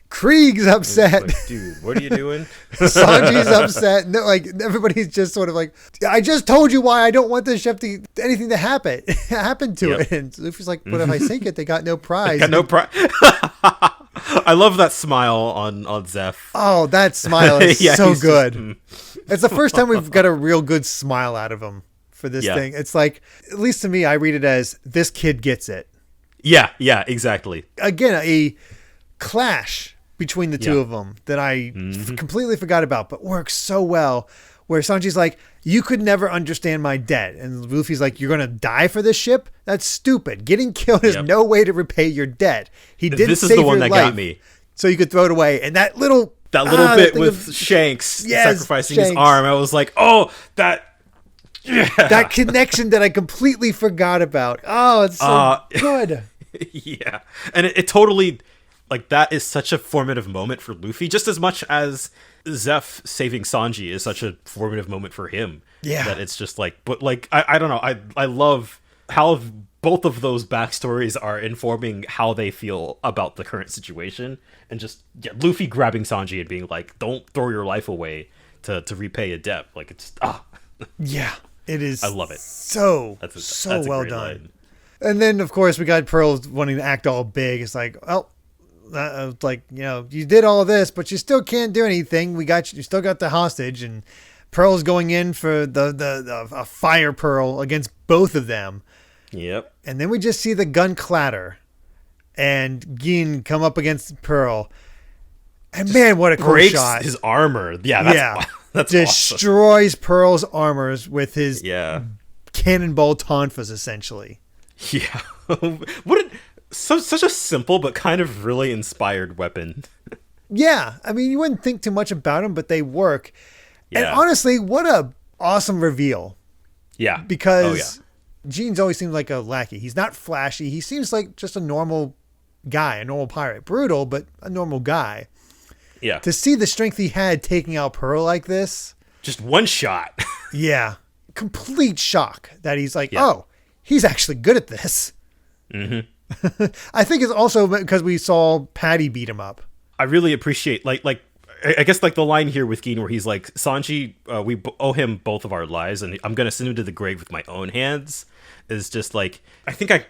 Krieg's upset. Like, dude, what are you doing? Sanji's upset. No, like everybody's just sort of like, I just told you why I don't want this ship to anything to happen to it. And Luffy's like, but if I sink it, they got no prize. I love that smile on Zeph. Oh, that smile is so good. It's the first time we've got a real good smile out of him for this thing. It's like, at least to me, I read it as this kid gets it. Yeah, exactly. Again, a clash between the two of them that I completely forgot about, but works so well where Sanji's like, you could never understand my debt. And Luffy's like, you're going to die for this ship? That's stupid. Getting killed is no way to repay your debt. He didn't This is save the one your that life, got me. so you could throw it away. And that little bit with Shanks sacrificing his arm, I was like, oh, that... Yeah. That connection that I completely forgot about. Oh, it's so good. Yeah. And it totally, like, that is such a formative moment for Luffy, just as much as Zeph saving Sanji is such a formative moment for him. Yeah. That it's just like, but like, I don't know. I love how both of those backstories are informing how they feel about the current situation. And just Luffy grabbing Sanji and being like, don't throw your life away to repay a debt. Like, it's, Yeah. It is. I love it. That's well done. Line. And then, of course, we got Pearl wanting to act all big. It's like, like, you did all of this, but you still can't do anything. You still got the hostage, and Pearl's going in for a fire Pearl against both of them. Yep. And then we just see the gun clatter, and Gin come up against Pearl. And just man, what a cool shot! His armor, that's destroys awesome. Pearl's armors with his cannonball tonfas, essentially. Yeah, such a simple but kind of really inspired weapon. Yeah, I mean, you wouldn't think too much about them, but they work. Yeah. And honestly, what a awesome reveal. Yeah, because Gene's always seemed like a lackey. He's not flashy. He seems like just a normal guy, a normal pirate, brutal, but a normal guy. Yeah. To see the strength he had taking out Pearl like this. Just one shot. Yeah. Complete shock that he's like, oh, he's actually good at this. Mm-hmm. I think it's also because we saw Patty beat him up. I really appreciate, like I guess like the line here with Gin where he's like, Sanji, we owe him both of our lives and I'm going to send him to the grave with my own hands, is just like, I think I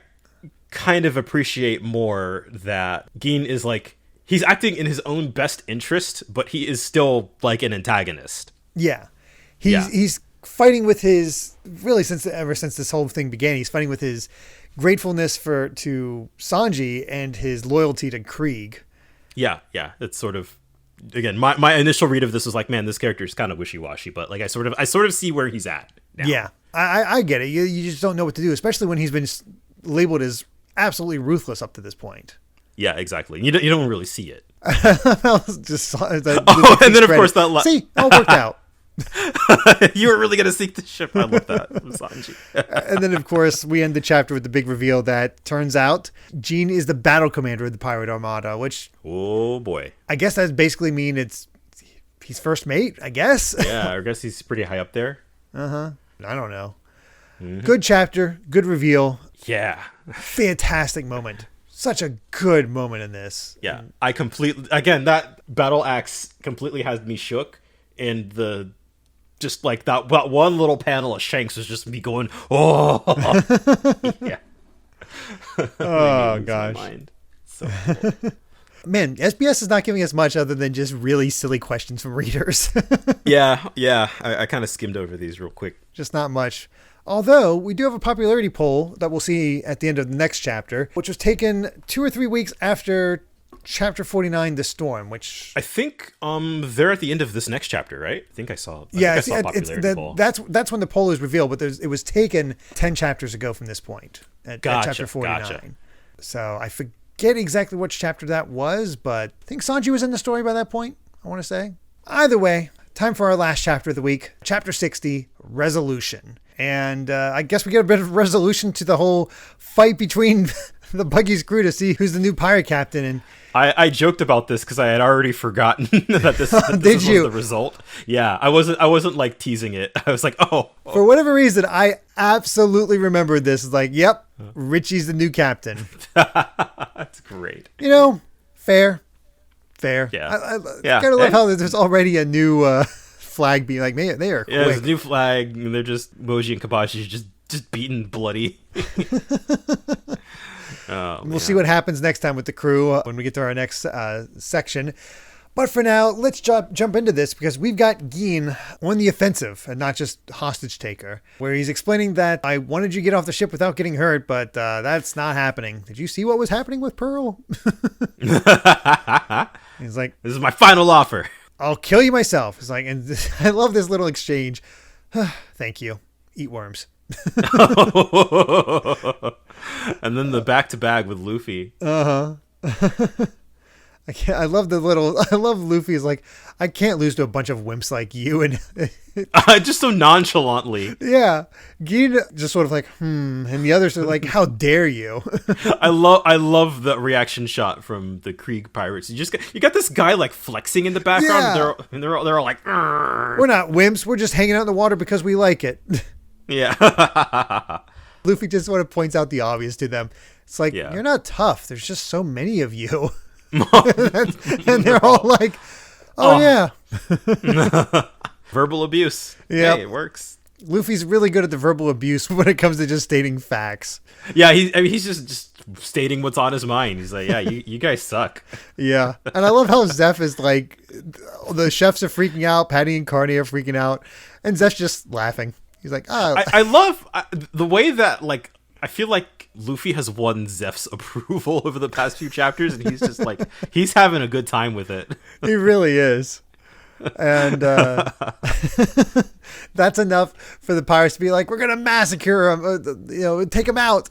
kind of appreciate more that Gin is like, he's acting in his own best interest, but he is still like an antagonist. Yeah. He's fighting with his, really ever since this whole thing began, he's fighting with his gratefulness to Sanji and his loyalty to Krieg. Yeah. It's sort of, again, my initial read of this was like, man, this character is kind of wishy-washy, but like I sort of see where he's at now. Yeah. I get it. You just don't know what to do, especially when he's been labeled as absolutely ruthless up to this point. Yeah, exactly. You don't really see it. Just and then of course that see, all worked out. You were really gonna seek the ship. I love that, Sanji. And then of course we end the chapter with the big reveal that turns out Gin is the battle commander of the pirate armada, which oh boy, I guess that basically mean he's first mate. I guess. Yeah, I guess he's pretty high up there. I don't know. Mm-hmm. Good chapter, good reveal. Yeah, fantastic moment. Such a good moment in this. Yeah, I completely, again, that battle axe completely has me shook, and just like that one little panel of Shanks was just me going, oh, yeah. Oh gosh. So cool. Man, SBS is not giving us much other than just really silly questions from readers. Yeah. I kind of skimmed over these real quick. Just not much. Although, we do have a popularity poll that we'll see at the end of the next chapter, which was taken 2 or 3 weeks after Chapter 49, The Storm, which... I think they're at the end of this next chapter, right? I think I saw a popularity poll. That's when the poll is revealed, but it was taken 10 chapters ago from this point, at Chapter 49. Gotcha. So, I forget exactly which chapter that was, but I think Sanji was in the story by that point, I want to say. Either way, time for our last chapter of the week, Chapter 60, Resolution. And I guess we get a bit of resolution to the whole fight between the Buggy's crew to see who's the new pirate captain. And I joked about this because I had already forgotten that this was the result. Yeah, I wasn't like teasing it. I was like, oh. For whatever reason, I absolutely remembered this. It's like, yep, Richie's the new captain. That's great. Fair. Yeah. I kind of love how there's already a new... flag being like, man, they are quick. Yeah, there's a new flag, and they're just Moji and Kabashi just beaten bloody. We'll see what happens next time with the crew when we get to our next section. But for now, let's jump into this because we've got Gin on the offensive and not just hostage taker, where he's explaining that I wanted you to get off the ship without getting hurt, but that's not happening. Did you see what was happening with Pearl? He's like, this is my final offer. I'll kill you myself. It's like, and I love this little exchange. Thank you. Eat worms. And then the back-to-back with Luffy. I love Luffy is like, I can't lose to a bunch of wimps like you. And just so nonchalantly. Yeah. Gin just sort of like, and the others are like, how dare you? I love the reaction shot from the Krieg pirates. You got this guy like flexing in the background. Yeah. And they're all like, "Arr." We're not wimps. We're just hanging out in the water because we like it. Yeah. Luffy just sort of points out the obvious to them. It's like, you're not tough. There's just so many of you. And they're all like, yeah. Verbal abuse. Yeah, hey, it works. Luffy's really good at the verbal abuse when it comes to just stating facts. Yeah, he's just stating what's on his mind. He's like, yeah, you guys suck. Yeah, and I love how Zeph is like, the chefs are freaking out, Patty and Carney are freaking out, and Zeph's just laughing. He's like, I love the way that, like, I feel like Luffy has won Zeph's approval over the past few chapters, and he's just like, he's having a good time with it. He really is. And that's enough for the pirates to be like, we're going to massacre him, take him out.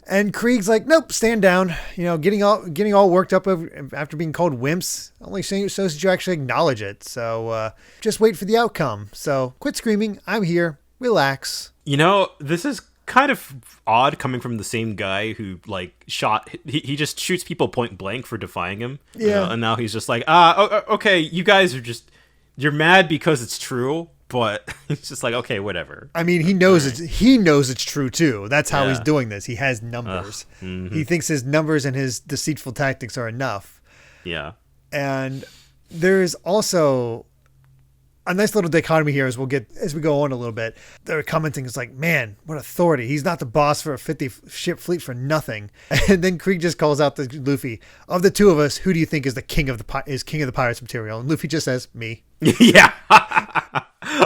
And Krieg's like, nope, stand down. Getting all worked up after being called wimps. Only so that you actually acknowledge it. So just wait for the outcome. So quit screaming. I'm here. Relax. This is kind of odd coming from the same guy who like he just shoots people point blank for defying him. Yeah. And now he's just like, okay, you guys you're mad because it's true, but he's just like, okay, whatever. I mean, he knows it's true too. That's how he's doing this. He has numbers. He thinks his numbers and his deceitful tactics are enough. Yeah. And there's also a nice little dichotomy here as we go on a little bit. They're commenting, it's like, man, what authority. He's not the boss for a 50-ship fleet for nothing. And then Krieg just calls out to Luffy, of the two of us, who do you think is the king of the pirates material? And Luffy just says, me. Yeah.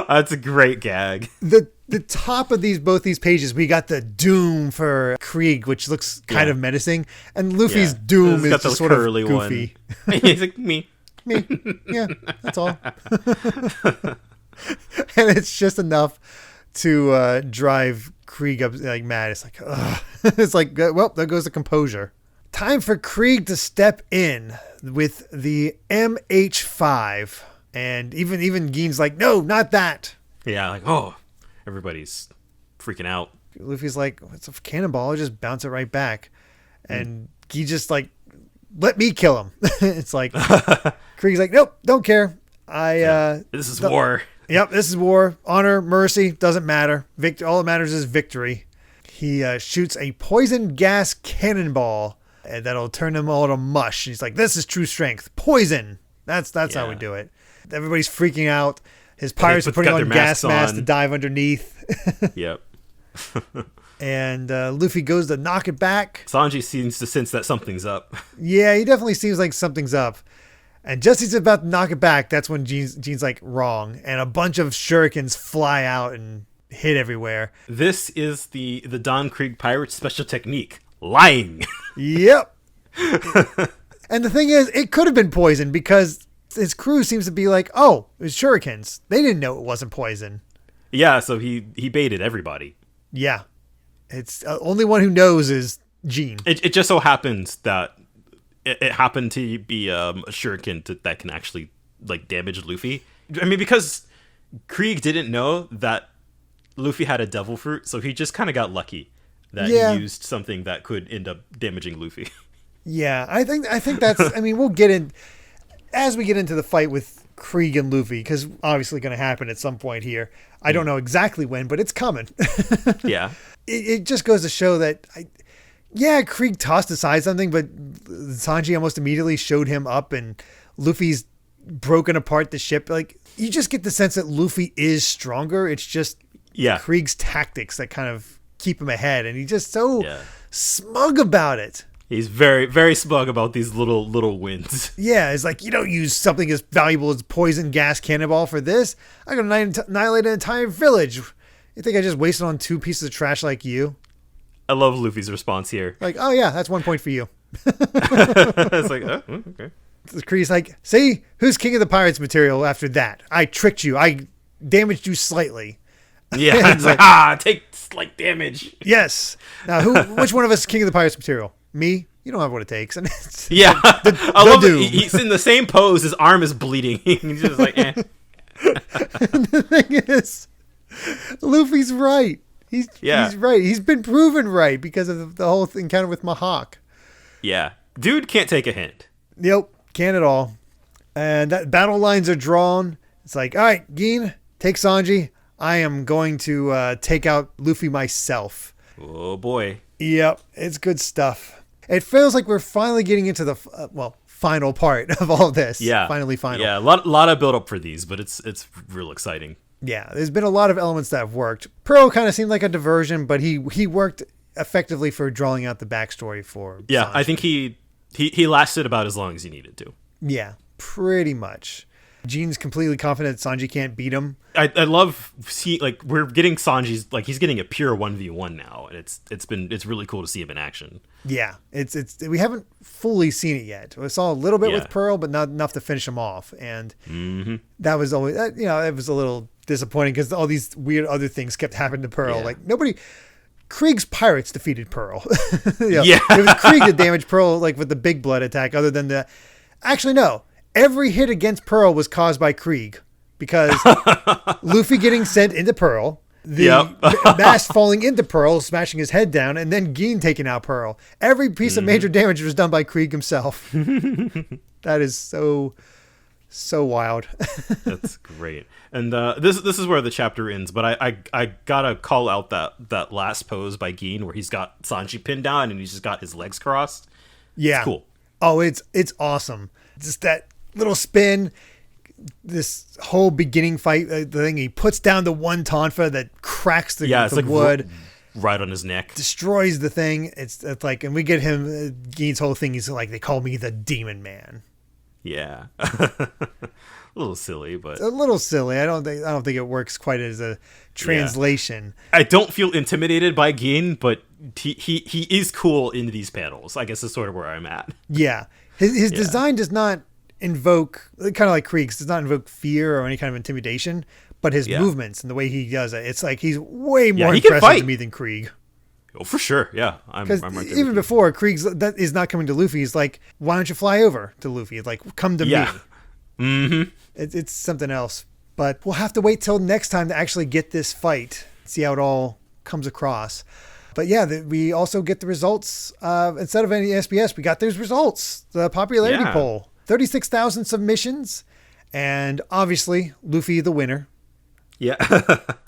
That's a great gag. The top of both these pages, we got the doom for Krieg, which looks kind of menacing. And Luffy's doom is just sort of goofy. He's like, me. Me. Yeah, that's all. And it's just enough to drive Krieg up like mad. It's like, ugh. It's like, well, there goes the composure. Time for Krieg to step in with the MH5. And even Gin's like, no, not that. Yeah, like, oh, everybody's freaking out. Luffy's like, it's a cannonball. I'll just bounce it right back. And Gin just like, let me kill him. It's like, Krieg's like, nope, don't care. This is war. Yep, this is war. Honor, mercy, doesn't matter. All that matters is victory. He shoots a poison gas cannonball that'll turn them all to mush. He's like, this is true strength. Poison. That's how we do it. Everybody's freaking out. His pirates are putting on gas masks to dive underneath. Yep. And Luffy goes to knock it back. Sanji seems to sense that something's up. Yeah, he definitely seems like something's up. And just as he's about to knock it back, that's when Gin's like, wrong. And a bunch of shurikens fly out and hit everywhere. This is the Don Krieg pirate special technique. Lying. Yep. And the thing is, it could have been poison because his crew seems to be like, oh, it was shurikens. They didn't know it wasn't poison. Yeah, so he baited everybody. Yeah. It's only one who knows is Gin. It just so happens that it happened to be a shuriken that can actually like damage Luffy. I mean, because Krieg didn't know that Luffy had a devil fruit, so he just kind of got lucky that he used something that could end up damaging Luffy. Yeah, I think that's. I mean, we'll get in as we get into the fight with Krieg and Luffy, because obviously going to happen at some point here. I don't know exactly when, but it's coming. Yeah. It just goes to show that, Krieg tossed aside something, but Sanji almost immediately showed him up, and Luffy's broken apart the ship. Like, you just get the sense that Luffy is stronger. It's just Krieg's tactics that kind of keep him ahead, and he's just so smug about it. He's very, very smug about these little wins. Yeah, it's like, you don't use something as valuable as poison gas cannonball for this. I'm going to annihilate an entire village. You think I just wasted on 2 pieces of trash like you? I love Luffy's response here. Like, oh yeah, that's 1 point for you. It's like, oh, okay. Kree's like, see, who's king of the pirates material after that? I tricked you. I damaged you slightly. Yeah, it's like, take slight damage. Yes. Now, which one of us is king of the pirates material? Me? You don't have what it takes. And it's I love it. He's in the same pose. His arm is bleeding. He's just like, eh. The thing is, Luffy's right. He's right. He's been proven right because of the whole encounter with Mihawk. Yeah. Dude can't take a hint. Nope. Can't at all. And that battle lines are drawn. It's like, all right, Gin, take Sanji. I am going to take out Luffy myself. Oh, boy. Yep. It's good stuff. It feels like we're finally getting into the, final part of all this. Yeah. Finally final. Yeah, a lot of build up for these, but it's real exciting. Yeah, there's been a lot of elements that have worked. Pearl kind of seemed like a diversion, but he worked effectively for drawing out the backstory for Yeah, Sanji. I think he lasted about as long as he needed to. Yeah, pretty much. Gin's completely confident Sanji can't beat him. I love we're getting Sanji's he's getting a pure 1v1 now, and it's really cool to see him in action. Yeah, it's we haven't fully seen it yet. We saw a little bit with Pearl, but not enough to finish him off, and that was always it was a little disappointing because all these weird other things kept happening to Pearl. Yeah. Like Krieg's pirates defeated Pearl. It was Krieg that damaged Pearl with the big blood attack. Other than actually no. Every hit against Pearl was caused by Krieg because Luffy getting sent into Pearl, the mast falling into Pearl, smashing his head down, and then Gin taking out Pearl. Every piece of major damage was done by Krieg himself. That is so wild. That's great. And this is where the chapter ends, but I gotta call out that last pose by Gin where he's got Sanji pinned down and he's just got his legs crossed. Yeah. It's cool. Oh, it's awesome. Just that little spin, this whole beginning fight, the thing he puts down the one tonfa that cracks the wood right on his neck, destroys the thing. It's like, and we get him Gin's whole thing. He's like, they call me the Demon Man. Yeah, a little silly, but a little silly. I don't think it works quite as a translation. Yeah. I don't feel intimidated by Gin, but he is cool in these panels. I guess is sort of where I'm at. Yeah, his design does not invoke, kind of like Krieg's, does not invoke fear or any kind of intimidation, but his movements and the way he does it, it's like he's way more impressive to me than Krieg. Oh, for sure. Yeah. Because even before, Krieg's that is not coming to Luffy. He's like, why don't you fly over to Luffy? It's like, come to me. Mm-hmm. It's something else. But we'll have to wait till next time to actually get this fight, see how it all comes across. But yeah, we also get the results. Instead of any SBS, we got those results. The popularity poll. 36,000 submissions. And obviously, Luffy the winner. Yeah.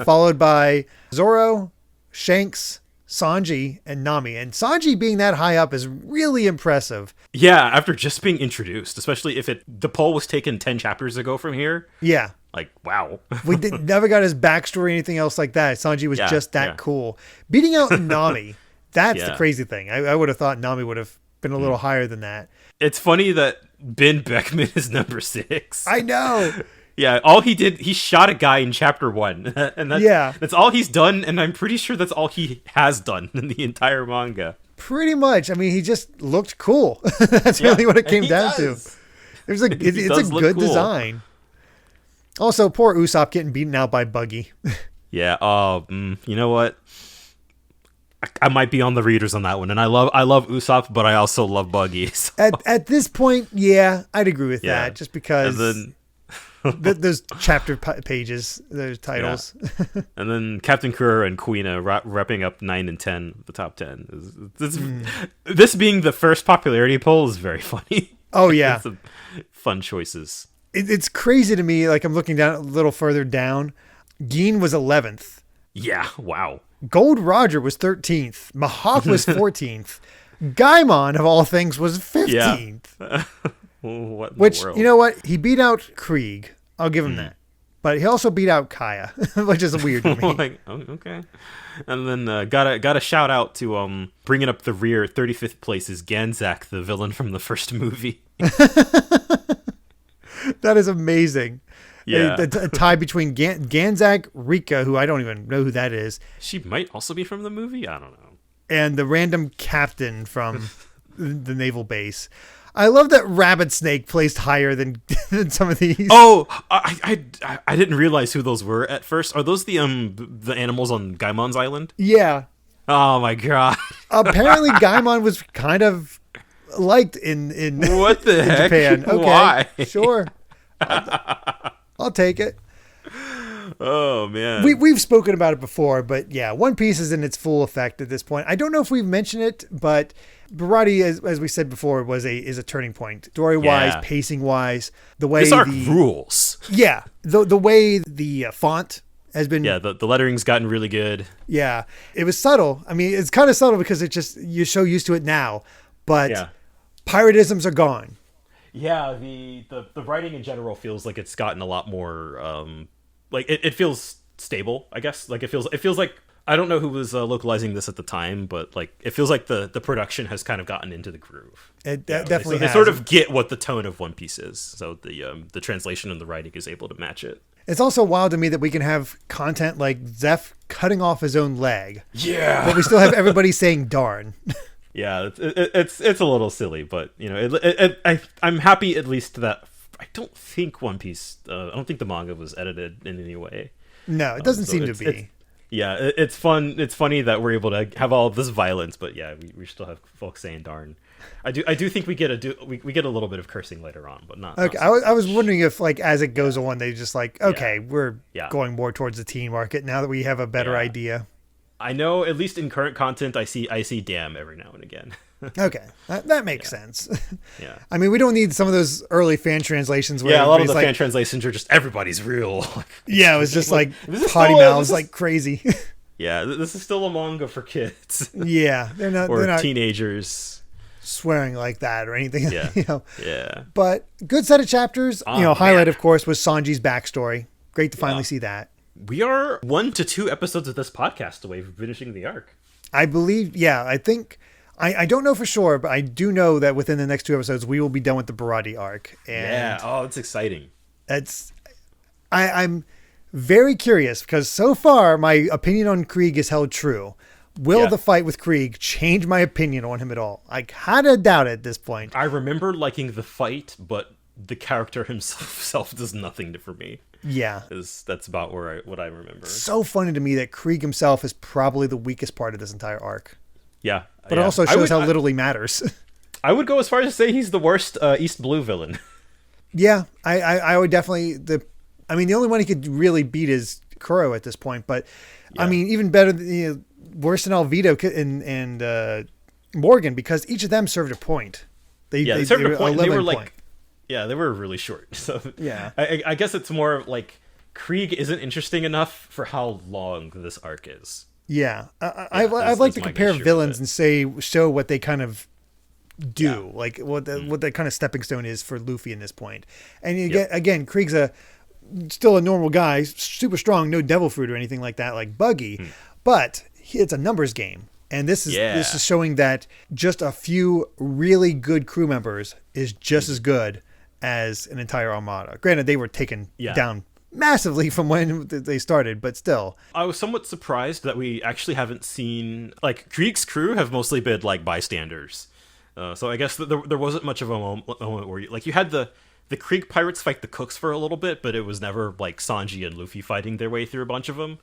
Followed by Zoro, Shanks, Sanji, and Nami. And Sanji being that high up is really impressive. Yeah, after just being introduced, especially if the poll was taken 10 chapters ago from here. Yeah. Like, wow. We never got his backstory or anything else like that. Sanji was just that cool. Beating out Nami, that's the crazy thing. I would have thought Nami would have been a little higher than that. It's funny that Ben Beckman is number 6. I know. Yeah, all he did, he shot a guy in chapter 1. And that's all he's done, and I'm pretty sure that's all he has done in the entire manga. Pretty much. I mean, he just looked cool. That's really what it came down to. It's a good design. Also, poor Usopp getting beaten out by Buggy. Yeah. You know what? I might be on the readers on that one, and I love Usopp, but I also love Buggy. So. At this point, I'd agree with that, just because those chapter pages, those titles. Yeah. And then Captain Kura and Kuina wrapping up 9 and 10, the top 10. This being the first popularity poll is very funny. Oh yeah, fun choices. It's crazy to me. Like, I'm looking down a little further down. Gin was 11th. Yeah, wow. Gold Roger was 13th. Mihawk was 14th. Gaimon, of all things, was 15th. Yeah. What in Which, the world? you know what? He beat out Krieg. I'll give him that. But he also beat out Kaya, which is weird to me. Like, okay. And then gotta shout out to bringing up the rear. 35th place is Ganzak, the villain from the first movie. That is amazing. Yeah. A tie between Ganzak, Rika, who I don't even know who that is. She might also be from the movie. I don't know. And the random captain from the naval base. I love that Rabbit Snake placed higher than some of these. Oh, I didn't realize who those were at first. Are those the animals on Gaimon's island? Yeah. Oh my god. Apparently, Gaimon was kind of liked in what the in heck? Japan. Okay, why? Sure. I'll take it. Oh man, we've spoken about it before, but yeah, One Piece is in its full effect at this point. I don't know if we've mentioned it, but Bharati, as we said before, is a turning point, story wise, pacing wise. The way this arc rules. Yeah, the way the font has been. Yeah, the lettering's gotten really good. Yeah, it was subtle. I mean, it's kind of subtle because you're so used to it now, but piratisms are gone. Yeah, the writing in general feels like it's gotten a lot more. Like it feels stable, I guess. Like it feels like, I don't know who was localizing this at the time, but like it feels like the production has kind of gotten into the groove. It definitely they sort of get what the tone of One Piece is, so the translation and the writing is able to match it. It's also wild to me that we can have content like Zeph cutting off his own leg. Yeah, but we still have everybody saying "darn." Yeah, it's a little silly, but you know, I'm happy at least that I don't think One Piece. I don't think the manga was edited in any way. No, it doesn't seem to be. It's fun. It's funny that we're able to have all of this violence, but yeah, we still have folks saying "darn." I do think we get a little bit of cursing later on, but not. Okay, not I was wondering if like as it goes on, they just like we're going more towards the teen market now that we have a better idea. I know, at least in current content, I see damn every now and again. Okay, that makes sense. Yeah, I mean, we don't need some of those early fan translations. Where a lot of the fan translations are just everybody's real. Yeah, it was just like potty mouths like crazy. Yeah, this is still a manga for kids. Yeah, they're not teenagers swearing like that or anything. Yeah, Yeah. But good set of chapters. Highlight of course was Sanji's backstory. Great to finally see that. We are 1 to 2 episodes of this podcast away from finishing the arc. I believe. Yeah, I think. I don't know for sure, but I do know that within the next 2 episodes, we will be done with the Bharati arc. And it's exciting. I'm very curious because so far my opinion on Krieg is held true. Will the fight with Krieg change my opinion on him at all? I kind of doubt it at this point. I remember liking the fight, but the character himself does nothing for me. Yeah. That's about what I remember. So funny to me that Krieg himself is probably the weakest part of this entire arc. Yeah. But it also shows how little he matters. I would go as far as to say he's the worst East Blue villain. Yeah, I would definitely... the only one he could really beat is Kuro at this point. But, I mean, even better, worse than Alvito and Morgan, because each of them served a point. They served a point. They were like... Yeah, they were really short. So yeah, I guess it's more like Krieg isn't interesting enough for how long this arc is. Yeah, I'd like to compare villains and show what they kind of do, like what the kind of stepping stone is for Luffy in this point. And again, Krieg's still a normal guy, super strong, no devil fruit or anything like that, like Buggy, but it's a numbers game. And this is showing that just a few really good crew members is just as good as an entire armada. Granted, they were taken down massively from when they started, but still. I was somewhat surprised that we actually haven't seen... Like, Krieg's crew have mostly been, like, bystanders. So I guess there wasn't much of a moment where you had the Krieg pirates fight the cooks for a little bit, but it was never, like, Sanji and Luffy fighting their way through a bunch of them.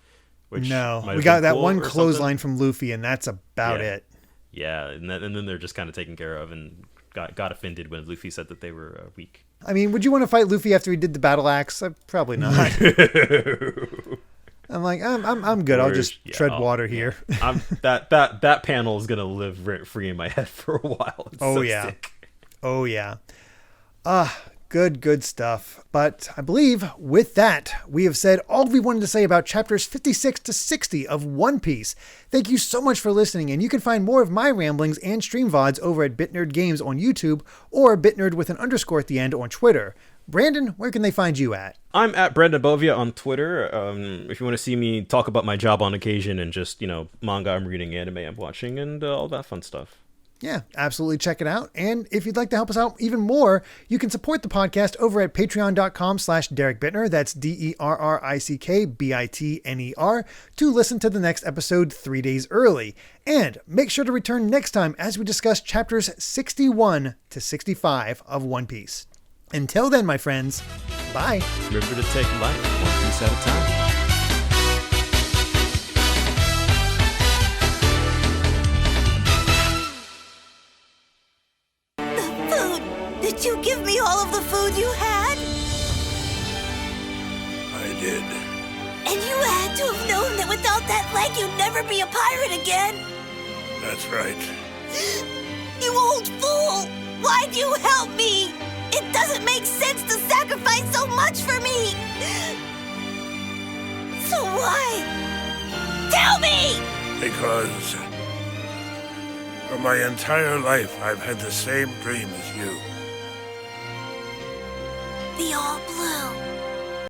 No, we got that one clothesline from Luffy, and that's about it. Yeah, and then they're just kind of taken care of, and got offended when Luffy said that they were weak. I mean, would you want to fight Luffy after he did the battle axe? Probably not. I'm like, I'm good. I'll just tread water here. That panel is gonna live rent free in my head for a while. It's sick. Oh yeah. Good stuff. But I believe with that, we have said all we wanted to say about chapters 56 to 60 of One Piece. Thank you so much for listening, and you can find more of my ramblings and stream VODs over at BitNerd Games on YouTube or BitNerd with an underscore at the end on Twitter. Brandon, where can they find you at? I'm at Brandon Bovia on Twitter. If you want to see me talk about my job on occasion and just, manga I'm reading, anime I'm watching, and all that fun stuff. Yeah, absolutely check it out. And if you'd like to help us out even more, you can support the podcast over at patreon.com/Derek Bittner. That's DERRICKBITNER to listen to the next episode 3 days early. And make sure to return next time as we discuss chapters 61 to 65 of One Piece. Until then, my friends, bye. Remember to take life one piece at a time. Did you give me all of the food you had? I did. And you had to have known that without that leg you'd never be a pirate again. That's right. You old fool! Why'd you help me? It doesn't make sense to sacrifice so much for me! So why? Tell me! Because for my entire life I've had the same dream as you. The all blue.